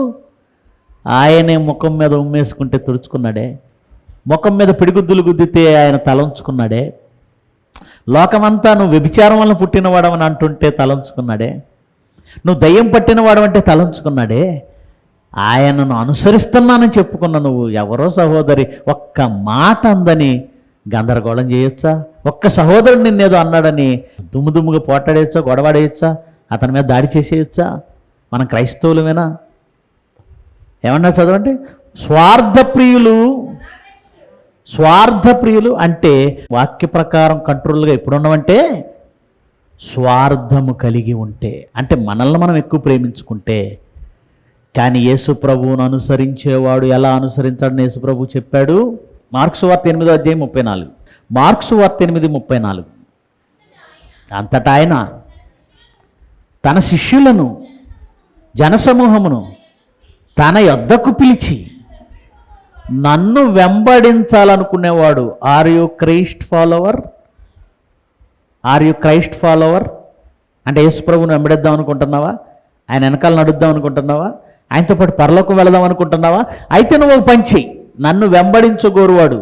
ఆయనే ముఖం మీద ఉమ్మేసుకుంటే తుడుచుకున్నాడే, ముఖం మీద పిడిగుద్దులు గుద్దితే ఆయన తలంచుకున్నాడే, లోకమంతా నువ్వు వ్యభిచారం వల్ల పుట్టినవాడవని అంటుంటే తలంచుకున్నాడే, నువ్వు దయ్యం పట్టినవాడవంటే తలంచుకున్నాడే, ఆయనను అనుసరిస్తున్నానని చెప్పుకున్న నువ్వు ఎవరో సహోదరి ఒక్క మాట అందని గందరగోళం చేయొచ్చా? ఒక్క సహోదరుడు నిన్నేదో అన్నాడని దుమ్ముగా పోటాడేయచ్చా, గొడవాడేయచ్చా, అతని మీద దాడి చేసేయచ్చా? మనం క్రైస్తవులమేనా? ఏమన్నా చదవండి. స్వార్థప్రియులు అంటే వాక్య ప్రకారం కంట్రోల్గా ఎప్పుడున్నామంటే స్వార్థము కలిగి ఉంటే, అంటే మనల్ని మనం ఎక్కువ ప్రేమించుకుంటే. కానీ యేసు ప్రభువును అనుసరించేవాడు ఎలా అనుసరించాడని యేసు ప్రభు చెప్పాడు. మార్క్సు వార్త 8:34. మార్క్సు వార్త 8:34. అంతటా ఆయన తన శిష్యులను జనసమూహమును తన యొద్దకు పిలిచి, నన్ను వెంబడించాలనుకునేవాడు, ఆర్ యు క్రైస్ట్ ఫాలోవర్ అంటే యేసు ప్రభువును వెంబడిద్దాం అనుకుంటున్నావా? ఆయన వెనకాల నడుద్దాం అనుకుంటున్నావా? ఆయనతో పాటు పరలోకం వెళదాం అనుకుంటున్నావా? అయితే నువ్వు ఒక పని చెయ్యి, నన్ను వెంబడించగోరువాడు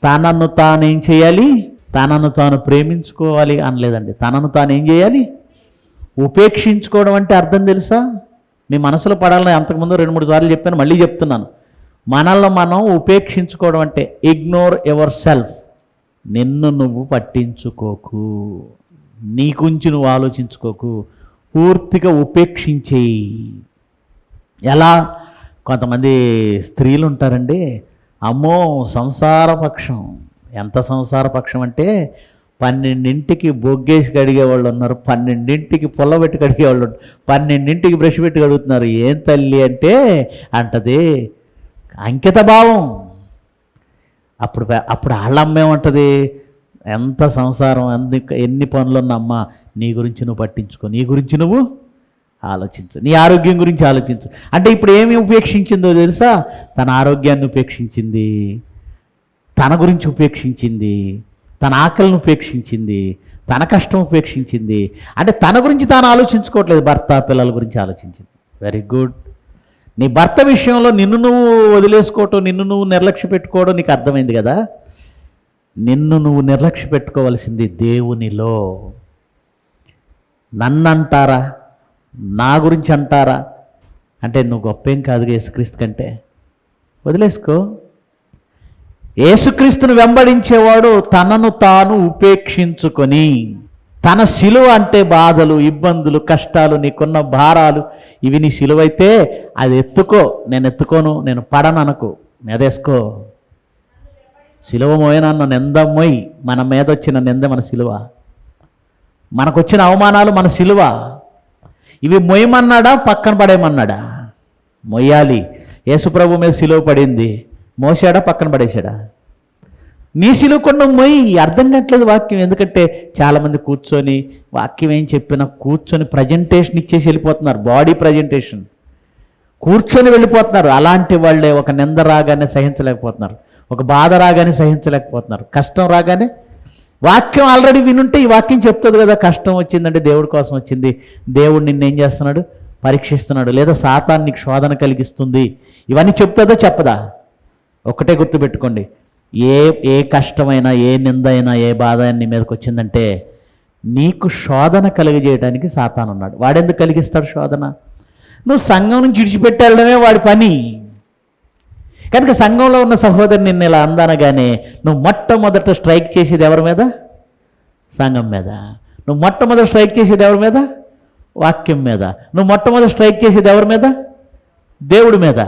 తనను తాను ఏం చేయాలి? తనను తాను ప్రేమించుకోవాలి అనలేదండి. తనను తాను ఏం చేయాలి? ఉపేక్షించుకోవడం అంటే అర్థం తెలుసా? మీ మనసులో పడాలని అంతకుముందు 2-3 సార్లు చెప్పాను, మళ్ళీ చెప్తున్నాను. మనల్ని మనం ఉపేక్షించుకోవడం అంటే ఇగ్నోర్ యువర్ సెల్ఫ్. నిన్ను నువ్వు పట్టించుకోకు, నీ గురించి నువ్వు ఆలోచించుకోకు, పూర్తిగా ఉపేక్షించేయి. ఎలా? కొంతమంది స్త్రీలు ఉంటారండి, అమ్మో సంసారపక్షం. ఎంత సంసారపక్షం అంటే 12ంటికి బొగ్గేసి కడిగేవాళ్ళు ఉన్నారు, 12ంటికి పుల్లబెట్టి కడిగేవాళ్ళు, 12ంటికి బ్రష్ పెట్టి కడుగుతున్నారు. ఏం తల్లి అంటే అంటది అంకిత భావం. అప్పుడు వాళ్ళమ్మేమంటది, ఎంత సంసారం, ఎన్ని పనులున్నా నీ గురించి నువ్వు పట్టించుకో, నీ గురించి నువ్వు ఆలోచించు, నీ ఆరోగ్యం గురించి ఆలోచించు. అంటే ఇప్పుడు ఏమి ఉపేక్షించిందో తెలుసా? తన ఆరోగ్యాన్ని ఉపేక్షించింది, తన గురించి ఉపేక్షించింది, తన ఆకలిని ఉపేక్షించింది, తన కష్టం ఉపేక్షించింది. అంటే తన గురించి తాను ఆలోచించుకోవట్లేదు, భర్త పిల్లల గురించి ఆలోచించింది. Very good. నీ భర్త విషయంలో నిన్ను నువ్వు వదిలేసుకోవటం, నిన్ను నువ్వు నిర్లక్ష్య పెట్టుకోవడం నీకు అర్థమైంది కదా? నిన్ను నువ్వు నిర్లక్ష్య పెట్టుకోవాల్సింది దేవునిలో. నన్ను అంటారా, నా గురించి అంటారా అంటే నువ్వు గొప్పేం కాదుగా యేసుక్రీస్తు కంటే, వదిలేసుకో. యేసుక్రీస్తును వెంబడించేవాడు తనను తాను ఉపేక్షించుకొని, తన సిలువ అంటే బాధలు, ఇబ్బందులు, కష్టాలు, నీకున్న భారాలు, ఇవి నీ సిలువైతే అది ఎత్తుకో. నేను ఎత్తుకోను, నేను పడననుకో, మీదేసుకో. సిలువ మోయనన్న నింద మోయి. మన మీద వచ్చిన నింద మన సిలువ, మనకొచ్చిన అవమానాలు మన సిలువ. ఇవి మొయ్యమన్నాడా పక్కన పడేయమన్నాడా? మొయ్యాలి. యేసుప్రభు మీద సిలువ పడింది, మోసాడా పక్కన పడేశాడా? నీ సిలువ కొండ మొయ్యి. అర్థం కావట్లేదు వాక్యం. ఎందుకంటే చాలామంది కూర్చొని వాక్యం ఏం చెప్పినా కూర్చొని ప్రజెంటేషన్ ఇచ్చేసి వెళ్ళిపోతున్నారు, బాడీ ప్రజెంటేషన్ కూర్చొని వెళ్ళిపోతున్నారు. అలాంటి వాళ్ళే ఒక నింద రాగానే సహించలేకపోతున్నారు, ఒక బాధ రాగానే సహించలేకపోతున్నారు, కష్టం రాగానే. వాక్యం ఆల్రెడీ వినుంటే ఈ వాక్యం చెప్తుంది కదా, కష్టం వచ్చిందంటే దేవుడి కోసం వచ్చింది, దేవుడు నిన్నేం చేస్తున్నాడు? పరీక్షిస్తున్నాడు, లేదా సాతాను నీకు శోధన కలిగిస్తుంది. ఇవన్నీ చెప్తుందా చెప్పదా? ఒక్కటే గుర్తుపెట్టుకోండి, ఏ కష్టమైనా, ఏ నింద అయినా, ఏ బాధ అయినా నీ మీదకి వచ్చిందంటే నీకు శోధన కలిగజేయడానికి సాతాను ఉన్నాడు. వాడెందుకు కలిగిస్తాడు శోధన? నువ్వు సంఘం నుంచి విడిచిపెట్టేయడమే వాడి పని. కనుక సంఘంలో ఉన్న సహోదరుని నిన్ను ఇలా అందనగానే నువ్వు మొట్టమొదట స్ట్రైక్ చేసేది ఎవరి మీద? సంఘం మీద. నువ్వు మొట్టమొదట స్ట్రైక్ చేసేది ఎవరి మీద? వాక్యం మీద. నువ్వు మొట్టమొదటి స్ట్రైక్ చేసేది ఎవరి మీద? దేవుడి మీద.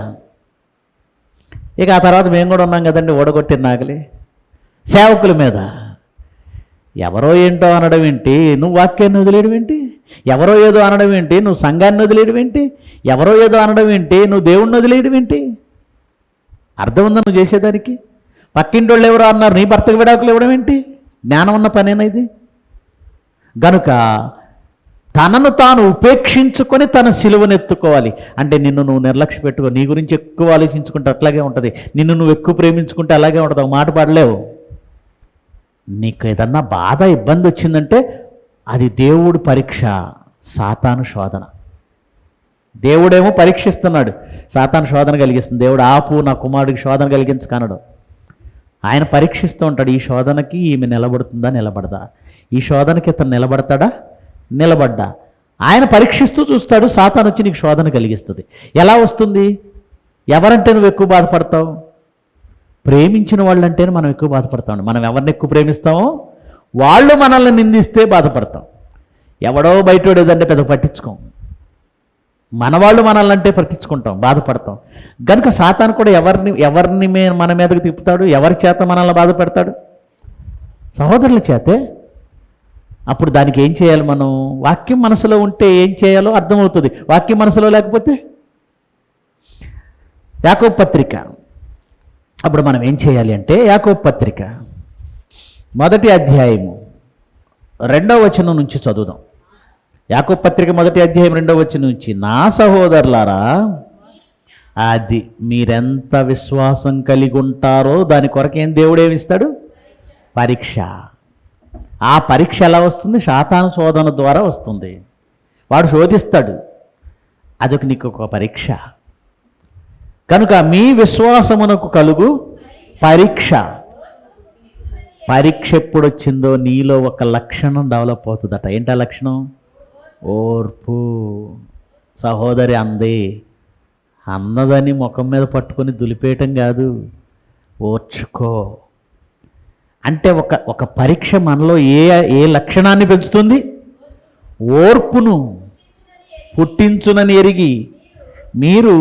ఇక ఆ తర్వాత మేము కూడా ఉన్నాం కదండి, ఓడగొట్టిన నాగలి, సేవకుల మీద. ఎవరో ఏంటో అనడం ఏంటి, నువ్వు వాక్యాన్ని వదిలేయడం ఏంటి? ఎవరో ఏదో అనడం ఏంటి, నువ్వు సంఘాన్ని వదిలేయడం ఏంటి? ఎవరో ఏదో అనడం ఏంటి, నువ్వు దేవుణ్ణి వదిలేయడం ఏంటి? అర్థం ఉందా నువ్వు చేసేదానికి? పక్కింటి వాళ్ళు ఎవరో అన్నారు, నీ భర్తకు విడాకులు ఇవ్వడం ఏంటి? జ్ఞానం ఉన్న పనేనా ఇది? గనుక తనను తాను ఉపేక్షించుకొని తన సిలువనెత్తుకోవాలి. అంటే నిన్ను నువ్వు నిర్లక్ష్య పెట్టుకో, నీ గురించి ఎక్కువ ఆలోచించుకుంటే అట్లాగే ఉంటుంది. నిన్ను నువ్వు ఎక్కువ ప్రేమించుకుంటే అలాగే ఉంటుంది. ఒక మాట పడలేవు. నీకు ఏదన్నా బాధ ఇబ్బంది వచ్చిందంటే అది దేవుడు పరీక్ష, సాతాను శోధన. దేవుడేమో పరీక్షిస్తున్నాడు, సాతాను శోధన కలిగిస్తుంది. దేవుడు ఆపు, నా కుమారుడికి శోధన కలిగించకనడు. ఆయన పరీక్షిస్తూ ఉంటాడు. ఈ శోధనకి ఈమె నిలబడుతుందా, నిలబడదా? ఈ శోధనకి ఇతను నిలబడతాడా, నిలబడ్డా? ఆయన పరీక్షిస్తూ చూస్తాడు. సాతాను వచ్చి నీకు శోధన కలిగిస్తుంది. ఎలా వస్తుంది? ఎవరంటే నువ్వు ఎక్కువ బాధపడతావు? ప్రేమించిన వాళ్ళంటేనే మనం ఎక్కువ బాధపడతాం. మనం ఎవరిని ఎక్కువ ప్రేమిస్తామో వాళ్ళు మనల్ని నిందిస్తే బాధపడతాం. ఎవడో బయటోడు ఏదంటే పెద్ద పట్టించుకోం. మనవాళ్ళు మనల్ని అంటే పట్టించుకుంటాం, బాధపడతాం. కనుక సాతాను కూడా ఎవరిని మన మీదకి తిప్పుతాడు? ఎవరి చేత మనల్ని బాధపెడతాడు? సహోదరుల చేతే. అప్పుడు దానికి ఏం చేయాలి మనం? వాక్యం మనసులో ఉంటే ఏం చేయాలో అర్థమవుతుంది. వాక్యం మనసులో లేకపోతే యాకోబు పత్రిక. అప్పుడు మనం ఏం చేయాలి అంటే, యాకోబు పత్రిక 1వ అధ్యాయము 2వ వచనం నుంచి చదువుదాం. యాకోబు పత్రిక 1వ అధ్యాయం 2వ వచనం నుంచి, నా సహోదరులారా, అది మీరెంత విశ్వాసం కలిగి ఉంటారో దాని కొరకేం దేవుడు ఏమిస్తాడు? పరీక్ష. ఆ పరీక్ష ఎలా వస్తుంది? సాతాను శోధన ద్వారా వస్తుంది. వాడు శోధిస్తాడు. అదొక నీకు ఒక పరీక్ష. కనుక మీ విశ్వాసమునకు కలుగు పరీక్ష. పరీక్ష ఎప్పుడు వచ్చిందో నీలో ఒక లక్షణం డెవలప్ అవుతుందట. ఏంటా లక్షణం? ఓర్పు. సహోదరి అందే, అన్నదని ముఖం మీద పట్టుకొని దులిపేయటం కాదు, ఓర్చుకో. అంటే ఒక పరీక్ష మనలో ఏ లక్షణాన్ని పెంచుతుంది? ఓర్పును పుట్టించునని ఎరిగి మీరు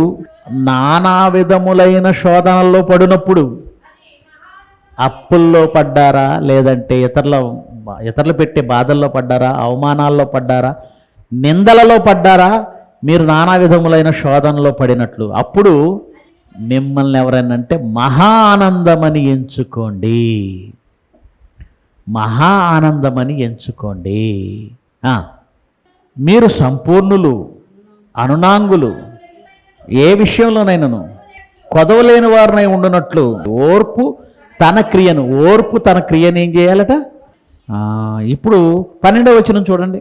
నానా విధములైన శోధనల్లో పడినప్పుడు, అప్పుల్లో పడ్డారా, లేదంటే ఇతరులు పెట్టే బాధల్లో పడ్డారా, అవమానాల్లో పడ్డారా, నిందలలో పడ్డారా, మీరు నానా విధములైన శోధనలో పడినట్లు అప్పుడు మిమ్మల్ని ఎవరైనా అంటే మహా ఆనందమని ఎంచుకోండి. మహా ఆనందమని ఎంచుకోండి. మీరు సంపూర్ణులు, అనునాంగులు, ఏ విషయంలోనైనాను కొదవలేని వారినై ఉండునట్లు ఓర్పు తన క్రియను ఏం చేయాలట? ఇప్పుడు 12వ వచనం చూడండి.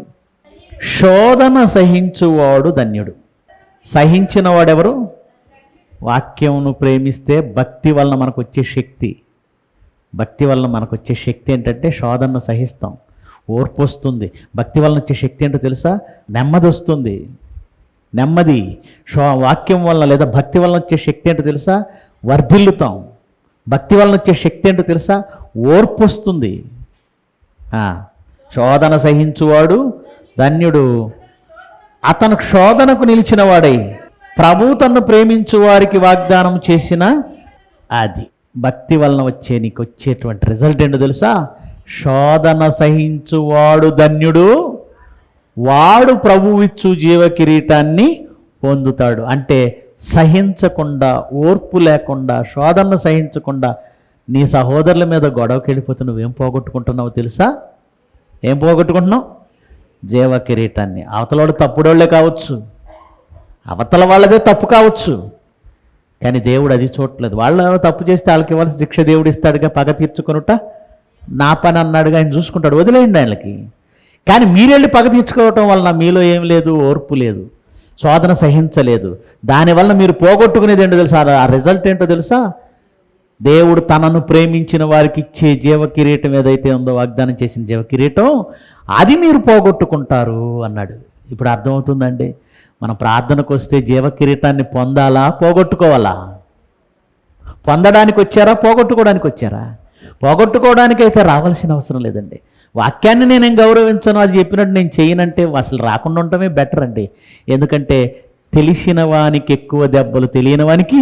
శోధన సహించువాడు ధన్యుడు. సహించిన వాడెవరు? వాక్యమును ప్రేమిస్తే భక్తి వలన మనకు వచ్చే శక్తి. భక్తి వలన మనకు వచ్చే శక్తి ఏంటంటే శోధన సహిస్తాం, ఓర్పు వస్తుంది. భక్తి వలన వచ్చే శక్తి ఏంటో తెలుసా? నెమ్మది వస్తుంది. నెమ్మది వాక్యం వలన లేదా భక్తి వలన వచ్చే శక్తి ఏంటో తెలుసా? వర్ధిల్లుతాం. భక్తి వలన వచ్చే శక్తి ఏంటో తెలుసా? ఓర్పు వస్తుంది. శోధన సహించువాడు ధన్యుడు, అతను శోధనకు నిలిచిన వాడై ప్రభు తన్ను ప్రేమించు వారికి వాగ్దానం చేసిన అది. భక్తి వలన నీకు వచ్చేటువంటి రిజల్ట్ ఏంటో తెలుసా? శోధన సహించువాడు ధన్యుడు, వాడు ప్రభువిచ్చు జీవ కిరీటాన్ని పొందుతాడు. అంటే సహించకుండా, ఓర్పు లేకుండా, శోధన సహించకుండా నీ సహోదరుల మీద గొడవకి వెళ్ళిపోతే నువ్వేం పోగొట్టుకుంటున్నావు తెలుసా? ఏం పోగొట్టుకుంటున్నావు? జీవ కిరీటాన్ని. అవతలవాడు తప్పుడోళ్లే కావచ్చు, అవతల వాళ్ళదే తప్పు కావచ్చు, కానీ దేవుడు అది చూడలేదు. వాళ్ళు తప్పు చేస్తే వాళ్ళకి ఇవ్వాల్సిన శిక్ష దేవుడు ఇస్తాడుగా. పగ తీర్చుకొనుట నా పని అన్నాడుగా, ఆయన చూసుకుంటాడు, వదిలేయండి ఆయనకి. కానీ మీరెళ్ళి పగ తీర్చుకోవటం వలన మీలో ఏం లేదు? ఓర్పు లేదు, శోధన సహించలేదు. దానివల్ల మీరు పోగొట్టుకునేది ఏంటో తెలుసా? ఆ రిజల్ట్ ఏంటో తెలుసా? దేవుడు తనను ప్రేమించిన వారికి ఇచ్చే జీవ కిరీటం ఏదైతే ఉందో, వాగ్దానం చేసిన జీవ కిరీటం, అది మీరు పోగొట్టుకుంటారు అన్నాడు. ఇప్పుడు అర్థమవుతుందండి. మనం ప్రార్థనకు వస్తే జీవ కిరీటాన్ని పొందాలా, పోగొట్టుకోవాలా? పొందడానికి వచ్చారా, పోగొట్టుకోవడానికి వచ్చారా? పోగొట్టుకోవడానికి అయితే రావాల్సిన అవసరం లేదండి. వాక్యాన్ని నేనేం గౌరవించను, అది చెప్పినట్టు నేను చేయనంటే అసలు రాకుండా ఉండటమే బెటర్ అండి. ఎందుకంటే తెలిసిన వానికి ఎక్కువ దెబ్బలు, తెలియని వానికి,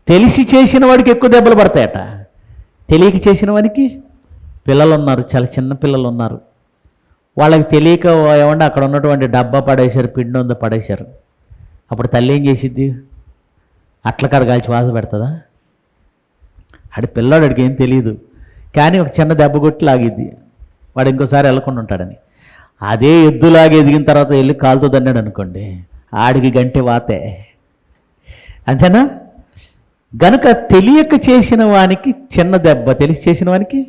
తెలిసి చేసిన వాడికి ఎక్కువ దెబ్బలు పడతాయట. తెలియక చేసిన వానికి, పిల్లలు ఉన్నారు, చాలా చిన్న పిల్లలు ఉన్నారు, వాళ్ళకి తెలియక ఏమంటే అక్కడ ఉన్నటువంటి డబ్బా పడేశారు, పిండి ఉందో పడేశారు. అప్పుడు తల్లి ఏం చేసిద్ది? అట్ల కాడ కాల్చి వాస పెడుతుందా? ఆడి పిల్లాడు, ఆడికి ఏం తెలియదు, కానీ ఒక చిన్న దెబ్బ కొట్టి లాగిద్ది, వాడు ఇంకోసారి వెళ్ళకుండా ఉంటాడని. అదే ఎద్దులాగి ఎదిగిన తర్వాత వెళ్ళి కాలుతో దన్నాడు అనుకోండి, ఆడికి గంటే వాతే. అంతేనా? గనుక తెలియక చేసిన వానికి చిన్న దెబ్బ, తెలిసి చేసిన వానికి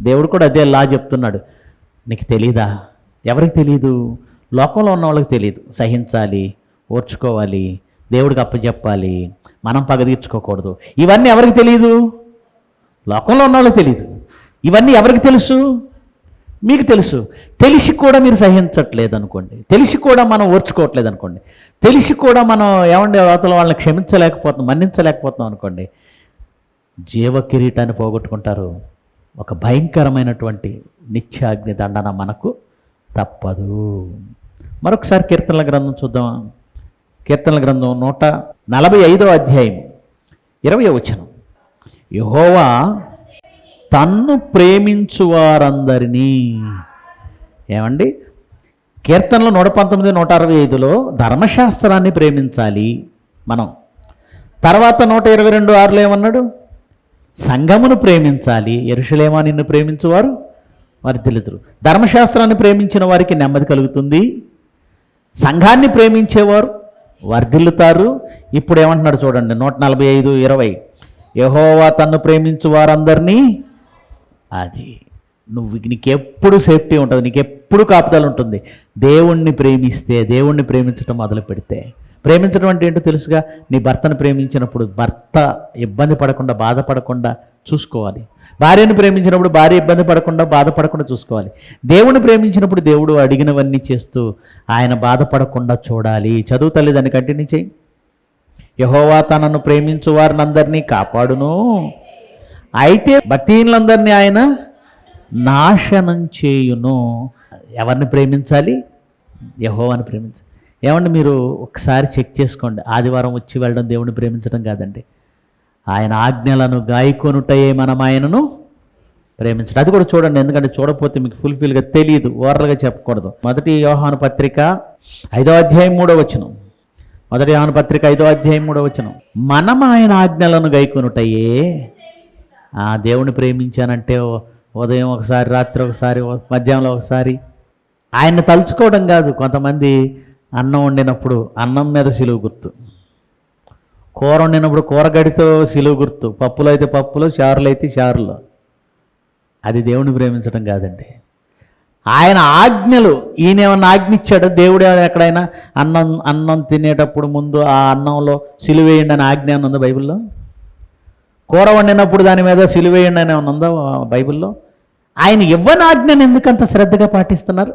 దేవుడు కూడా అదే లా చెప్తున్నాడు. నీకు తెలీదా? ఎవరికి తెలియదు? లోకంలో ఉన్న వాళ్ళకి తెలియదు. సహించాలి, ఓర్చుకోవాలి, దేవుడికి అప్పచెప్పాలి, మనం పగ తీర్చుకోకూడదు. ఇవన్నీ ఎవరికి తెలియదు? లోకంలో ఉన్న వాళ్ళకి తెలియదు. ఇవన్నీ ఎవరికి తెలుసు? మీకు తెలుసు. తెలిసి కూడా మీరు సహించట్లేదు అనుకోండి, తెలిసి కూడా మనం ఓర్చుకోవట్లేదు అనుకోండి, తెలిసి కూడా మనం ఏమంటే అవతల వాళ్ళని క్షమించలేకపోతున్నాం, మన్నించలేకపోతున్నాం అనుకోండి, జీవ కిరీటాన్ని పోగొట్టుకుంటారు. ఒక భయంకరమైనటువంటి నిత్యాగ్ని దండన మనకు తప్పదు. మరొకసారి కీర్తనల గ్రంథం చూద్దాం. కీర్తనల గ్రంథం 145వ అధ్యాయం 20వ వచనం. యెహోవా తన్ను ప్రేమించు వారందరినీ, ఏమండి, కీర్తనలు 119, 165లో ధర్మశాస్త్రాన్ని ప్రేమించాలి మనం. తర్వాత 122:6లో ఏమన్నాడు? సంఘమును ప్రేమించాలి. యెరూషలేమా నిన్ను ప్రేమించువారు వర్ధిల్లుదురు. ధర్మశాస్త్రాన్ని ప్రేమించిన వారికి నెమ్మది కలుగుతుంది, సంఘాన్ని ప్రేమించేవారు వర్ధిల్లుతారు. ఇప్పుడు ఏమంటున్నాడు చూడండి, 145:20, యెహోవా తన్ను ప్రేమించు వారందరినీ. అది నీకెప్పుడు సేఫ్టీ ఉంటుంది, నీకెప్పుడు కాపుదల ఉంటుంది. దేవుణ్ణి ప్రేమిస్తే, దేవుణ్ణి ప్రేమించడం మొదలు పెడితే. ప్రేమించడం అంటే ఏంటో తెలుసుగా? నీ భర్తను ప్రేమించినప్పుడు భర్త ఇబ్బంది పడకుండా, బాధపడకుండా చూసుకోవాలి. భార్యను ప్రేమించినప్పుడు భార్య ఇబ్బంది పడకుండా, బాధపడకుండా చూసుకోవాలి. దేవుని ప్రేమించినప్పుడు దేవుడు అడిగినవన్నీ చేస్తూ ఆయన బాధపడకుండా చూడాలి. చదువు తల్లి, దాన్ని కంటిన్యూ చేయి. యెహోవా తనను ప్రేమించు వారిని అందరినీ కాపాడును, అయితే భక్తిహీనులందరినీ ఆయన నాశనం చేయును. ఎవరిని ప్రేమించాలి? యెహోవాని ప్రేమించాలి. ఏమండి, మీరు ఒకసారి చెక్ చేసుకోండి. ఆదివారం వచ్చి వెళ్ళడం దేవుని ప్రేమించడం కాదండి. ఆయన ఆజ్ఞలను గాయకొనుటయే మనం ఆయనను ప్రేమించడం. అది కూడా చూడండి, ఎందుకంటే చూడకపోతే మీకు ఫుల్ఫిల్గా తెలియదు, ఓరల్గా చెప్పకూడదు. 1 యోహాను పత్రిక 5వ అధ్యాయం 3వ వచనం. 1 యోహాను పత్రిక 5వ అధ్యాయం 3వ వచనం. మనం ఆయన ఆజ్ఞలను గైకొనుటయే. దేవుని ప్రేమించానంటే ఉదయం ఒకసారి, రాత్రి ఒకసారి, మధ్యాహ్నంలో ఒకసారి ఆయన్ని తలుచుకోవడం కాదు. కొంతమంది అన్నం వండినప్పుడు అన్నం మీద సిలువ గుర్తు, కూర వండినప్పుడు కూరగడితో సిలువ గుర్తు, పప్పులు అయితే పప్పులు, చారులు అయితే చారులు. అది దేవుని ప్రేమించడం కాదండి. ఆయన ఆజ్ఞలు, ఈయన ఏమన్నా ఆజ్ఞ ఇచ్చాడు? దేవుడు ఎక్కడైనా అన్నం తినేటప్పుడు ముందు ఆ అన్నంలో సిలువేయండి అని ఆజ్ఞ అని ఉందా బైబిల్లో? కూర వండినప్పుడు దాని మీద సిలువేయండి అని ఏమన్నా ఉందా బైబిల్లో? ఆయన ఇవ్వని ఆజ్ఞను ఎందుకు అంత శ్రద్ధగా పాటిస్తున్నారు?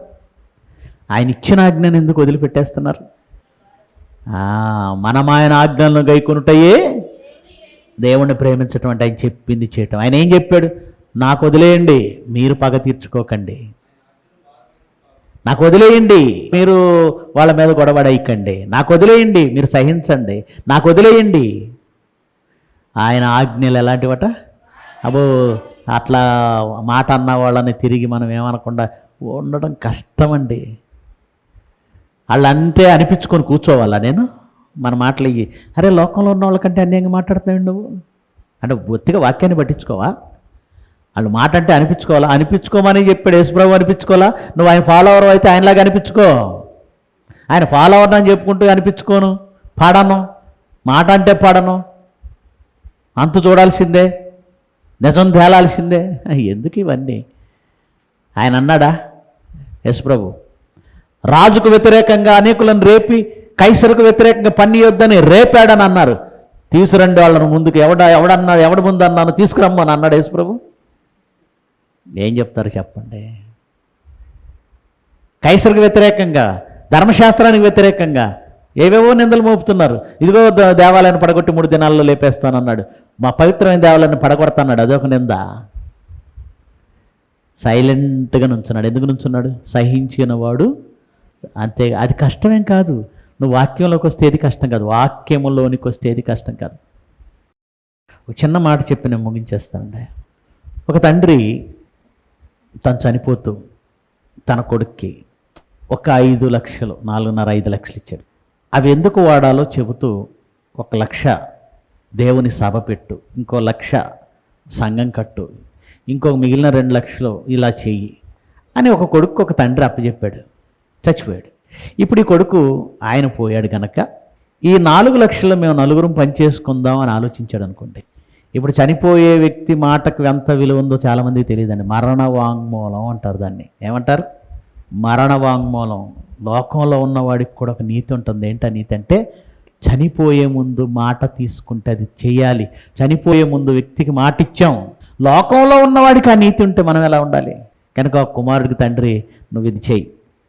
ఆయన ఇచ్చిన ఆజ్ఞను ఎందుకు వదిలిపెట్టేస్తున్నారు? మనం ఆయన ఆజ్ఞలను గైకొనుటయే దేవుణ్ణి ప్రేమించటం అంటే ఆయన చెప్పింది చేయటం. ఆయన ఏం చెప్పాడు? నాకు వదిలేయండి, మీరు పగ తీర్చుకోకండి. నాకు వదిలేయండి, మీరు వాళ్ళ మీద గొడవడైకండి. నాకు వదిలేయండి, మీరు సహించండి. నాకు వదిలేయండి. ఆయన ఆజ్ఞలు ఎలాంటివట? అబ్బో, అట్లా మాట అన్న వాళ్ళని తిరిగి మనం ఏమనకుండా ఉండడం కష్టమండి. వాళ్ళంతే అనిపించుకొని కూర్చోవాలా? నేను మన మాటలు ఇవి, అరే లోకంలో ఉన్న వాళ్ళకంటే అన్యాయంగా మాట్లాడుతున్నావు నువ్వు అంటే బొత్తిగా వాక్యాన్ని పట్టించుకోవా? వాళ్ళు మాట అంటే అనిపించుకోవాలా? అనిపించుకోమని చెప్పాడు యేసుప్రభు. అనిపించుకోవాలా? నువ్వు ఆయన ఫాలోవర్ అయితే ఆయనలాగా అనిపించుకో. ఆయన ఫాలోవర్ అని చెప్పుకుంటూ అనిపించుకోను, పాడను, మాట అంటే పాడను, అంతు చూడాల్సిందే, నిజం తేలాల్సిందే. ఎందుకు ఇవన్నీ? ఆయన అన్నాడా యేసుప్రభు? రాజుకు వ్యతిరేకంగా అనేకులను రేపి కైసరుకు వ్యతిరేకంగా పన్నియొద్దని రేపాడని అన్నారు. తీసుకురండి వాళ్ళను ముందుకు. ఎవడన్నాడు? ఎవడ ముందు అన్నాను? తీసుకురమ్మని అన్నాడు యేసుప్రభు. ఏం చెప్తారు చెప్పండి? కైసరుకు వ్యతిరేకంగా, ధర్మశాస్త్రానికి వ్యతిరేకంగా ఏవేవో నిందలు మోపుతున్నారు. ఇదిగో దేవాలయాన్ని పడగొట్టి 3 దినాల్లో లేపేస్తానన్నాడు. మా పవిత్రమైన దేవాలయాన్ని పడగొడతాన్నాడు, అదొక నింద. సైలెంట్గా నుంచున్నాడు. ఎందుకు నుంచున్నాడు? సహించిన వాడు. అంతే. అది కష్టమేం కాదు. నువ్వు వాక్యంలోకి వస్తే ఏది కష్టం కాదు, వాక్యంలోనికి వస్తే ఏది కష్టం కాదు. ఒక చిన్న మాట చెప్పి నేను ముగించేస్తానండి. ఒక తండ్రి తను చనిపోతూ తన కొడుక్కి ఒక 5 లక్షలు, 4.5 లక్షలు ఇచ్చాడు. అవి ఎందుకు వాడాలో చెబుతూ 1 లక్ష దేవుని సభ పెట్టు, ఇంకో 1 లక్ష సంఘం కట్టు, ఇంకో మిగిలిన 2 లక్షలు ఇలా చెయ్యి అని ఒక కొడుకు ఒక తండ్రి అప్పచెప్పాడు. చచ్చిపోయాడు. ఇప్పుడు ఈ కొడుకు ఆయన పోయాడు కనుక ఈ 4 లక్షలు మేము నలుగురం పనిచేసుకుందాం అని ఆలోచించాడు అనుకోండి. ఇప్పుడు చనిపోయే వ్యక్తి మాటకు ఎంత విలువ ఉందో చాలామందికి తెలియదండి. మరణ వాంగ్మూలం అంటారు దాన్ని. ఏమంటారు? మరణ వాంగ్మూలం. లోకంలో ఉన్నవాడికి కూడా ఒక నీతి ఉంటుంది. ఏంటా నీతి అంటే, చనిపోయే ముందు మాట తీసుకుంటే అది చేయాలి. చనిపోయే ముందు వ్యక్తికి మాట ఇచ్చాం. లోకంలో ఉన్నవాడికి ఆ నీతి ఉంటే మనం ఎలా ఉండాలి? కనుక ఆ కుమారుడికి తండ్రి, నువ్వు ఇది చెయ్యి,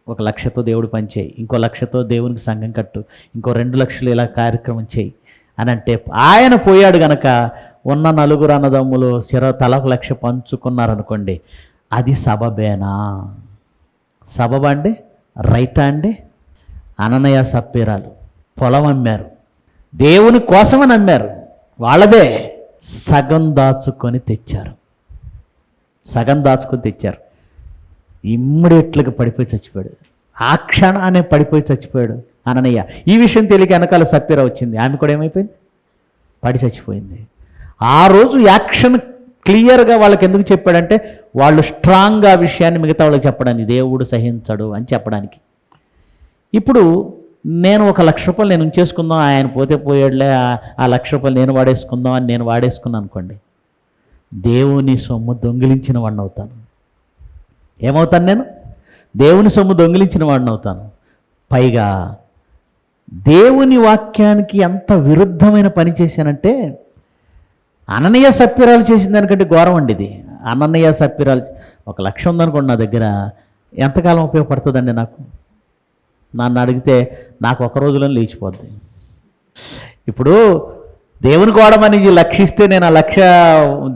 1 లక్షతో దేవుడు పని చేయి, ఇంకో 1 లక్షతో దేవునికి సంఘం కట్టు, ఇంకో 2 లక్షలు ఇలా కార్యక్రమం చేయి అని అంటే, ఆయన పోయాడు గనక ఉన్న 4 అన్నదమ్ములు తల 1 లక్ష పంచుకున్నారనుకోండి, అది సబబేనా? సబబా అండి? రైటా అండి? అననయ సప్పీరాలు పొలం అమ్మారు, దేవుని కోసమని అమ్మారు, వాళ్ళదే. సగం దాచుకొని తెచ్చారు. ఇమ్మీడియట్లుగా పడిపోయి చచ్చిపోయాడు. ఆ క్షణానే పడిపోయి చచ్చిపోయాడు అననయ్య. ఈ విషయం తెలియక వెనకాల సప్పీరా వచ్చింది. ఆమె కూడా ఏమైపోయింది? పడి చచ్చిపోయింది. ఆ రోజు యాక్షన్ క్లియర్గా వాళ్ళకి ఎందుకు చెప్పాడంటే, వాళ్ళు స్ట్రాంగ్గా ఆ విషయాన్ని మిగతా వాళ్ళకి చెప్పడానికి, దేవుడు సహించడు అని చెప్పడానికి. ఇప్పుడు నేను 1 లక్ష రూపాయలు నేను ఉంచేసుకుందాం, ఆయన పోతే పోయాడులే, ఆ 1 లక్ష రూపాయలు నేను వాడేసుకుందాం అని నేను వాడేసుకున్నాను అనుకోండి, దేవుని సొమ్ము దొంగిలించిన వాడిని అవుతాను. ఏమవుతాను నేను? దేవుని సొమ్ము దొంగిలించిన వాడిని అవుతాను. పైగా దేవుని వాక్యానికి ఎంత విరుద్ధమైన పని చేశానంటే, అననీయ సప్పిరాలు చేసిన దానికంటే ఘోరం అండి ఇది. అననీయ సప్పిరాలు 1 లక్ష ఉందనుకోండి నా దగ్గర, ఎంతకాలం ఉపయోగపడుతుందండి నాకు? నన్ను అడిగితే నాకు 1 రోజులో లేచిపోద్ది. ఇప్పుడు దేవునికి వాడమని లక్షిస్తే నేను ఆ 1 లక్ష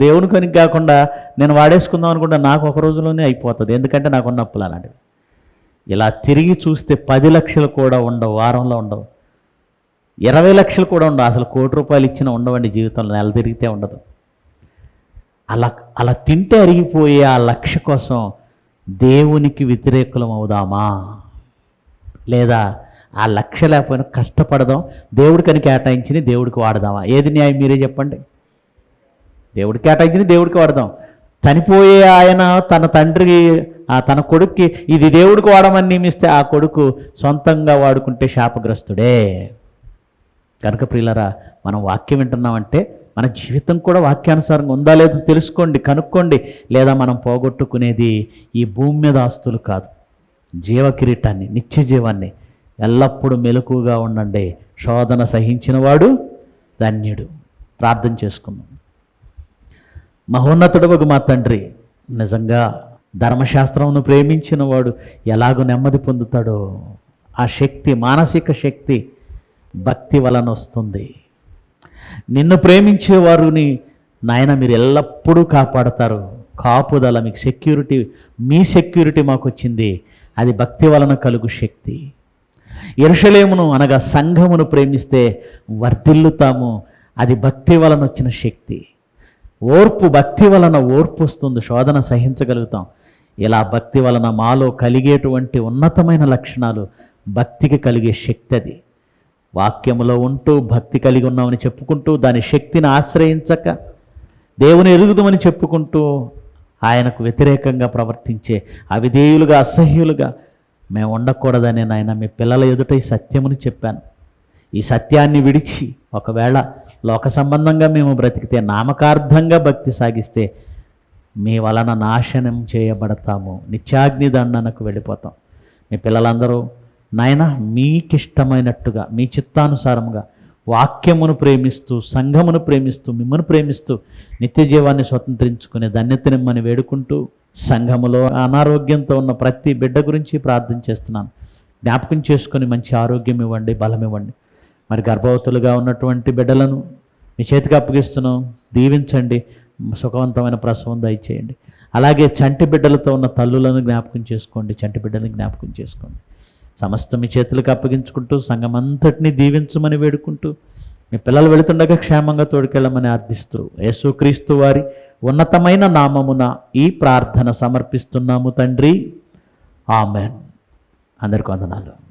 దేవుని కొనికి కాకుండా నేను వాడేసుకుందాం అనుకుంటే నాకు 1 రోజులోనే అయిపోతుంది. ఎందుకంటే నాకున్న అప్పులు అలాంటివి. ఇలా తిరిగి చూస్తే 10 లక్షలు కూడా ఉండవు, వారంలో ఉండవు, 20 లక్షలు కూడా ఉండవు, అసలు 1 కోటి రూపాయలు ఇచ్చినా ఉండవండి జీవితంలో, నెల తిరిగితే ఉండదు. అలా తింటే అరిగిపోయే ఆ 1 లక్ష కోసం దేవునికి వ్యతిరేకులం అవుదామా? లేదా ఆ 1 లక్ష లేకపోయినా కష్టపడదాం, దేవుడికని కేటాయించి దేవుడికి వాడదామా? ఏది న్యాయం మీరే చెప్పండి? దేవుడికి కేటాయించి దేవుడికి వాడదాం. చనిపోయే ఆయన తన తండ్రికి, తన కొడుక్కి ఇది దేవుడికి వాడమని నియమిస్తే ఆ కొడుకు సొంతంగా వాడుకుంటే శాపగ్రస్తుడే. కనుక ప్రియులారా, మనం వాక్యం వింటున్నామంటే మన జీవితం కూడా వాక్యానుసారంగా ఉందా లేదో తెలుసుకోండి, కనుక్కోండి. లేదా మనం పోగొట్టుకునేది ఈ భూమి మీద ఆస్తులు కాదు, జీవ కిరీటాన్ని, నిత్య జీవాన్ని. ఎల్లప్పుడూ మెలకుగా ఉండండి. శోధన సహించిన వాడు ధన్యుడు. ప్రార్థన చేసుకుందాం. మహోన్నతుడవగు మా తండ్రి, నిజంగా ధర్మశాస్త్రమును ప్రేమించిన వాడు ఎలాగో నెమ్మది పొందుతాడో, ఆ శక్తి, మానసిక శక్తి భక్తి వలన వస్తుంది. నిన్ను ప్రేమించేవారిని నాయన మీరు ఎల్లప్పుడూ కాపాడతారు. కాపుదల, మీకు సెక్యూరిటీ, మీ సెక్యూరిటీ మాకు వచ్చింది. అది భక్తి వలన కలుగు శక్తి. యెరూషలేమును అనగా సంఘమును ప్రేమిస్తే వర్ధిల్లుతాము. అది భక్తి వలన వచ్చిన శక్తి. ఓర్పు, భక్తి వలన ఓర్పు వస్తుంది, శోధన సహించగలుగుతాం. ఇలా భక్తి వలన మాలో కలిగేటువంటి ఉన్నతమైన లక్షణాలు భక్తికి కలిగే శక్తి. అది వాక్యములో ఉంటూ భక్తి కలిగి ఉన్నామని చెప్పుకుంటూ, దాని శక్తిని ఆశ్రయించక దేవుని ఎరుగుదామని చెప్పుకుంటూ, ఆయనకు వ్యతిరేకంగా ప్రవర్తించే అవిధేయులుగా, అసహ్యులుగా మేము ఉండకూడదని నాయన మీ పిల్లల ఎదుట ఈ సత్యముని చెప్పాను. ఈ సత్యాన్ని విడిచి ఒకవేళ లోక సంబంధంగా మేము బ్రతికితే, నామకార్థంగా భక్తి సాగిస్తే మీ వలన నాశనం చేయబడతాము, నిత్యాగ్ని దండనకు వెళ్ళిపోతాం. మీ పిల్లలందరూ నాయన మీకిష్టమైనట్టుగా, మీ చిత్తానుసారముగా వాక్యమును ప్రేమిస్తూ, సంఘమును ప్రేమిస్తూ, మిమ్మల్ని ప్రేమిస్తూ నిత్య జీవాన్ని స్వతంత్రించుకునే ధన్యతనిమ్మని వేడుకుంటూ, సంఘములో అనారోగ్యంతో ఉన్న ప్రతి బిడ్డ గురించి ప్రార్థన చేస్తున్నాను. జ్ఞాపకం చేసుకొని మంచి ఆరోగ్యం ఇవ్వండి, బలం ఇవ్వండి. మరి గర్భవతులుగా ఉన్నటువంటి బిడ్డలను మీ చేతికి అప్పగిస్తున్నాం, దీవించండి. సుఖవంతమైన ప్రసవం దయచేయండి. అలాగే చంటి బిడ్డలతో ఉన్న తల్లులను జ్ఞాపకం చేసుకోండి, చంటి బిడ్డలను జ్ఞాపకం చేసుకోండి. సమస్త మీ చేతులకు అప్పగించుకుంటూ సంఘమంతటిని దీవించమని వేడుకుంటూ మీ పిల్లలు వెళుతుండగా క్షేమంగా తోడుకెళ్ళమని అర్థిస్తూ యేసుక్రీస్తు వారి ఉన్నతమైన నామమున ఈ ప్రార్థన సమర్పిస్తున్నాము తండ్రి. ఆమెన్. అందరికీ వందనాలు.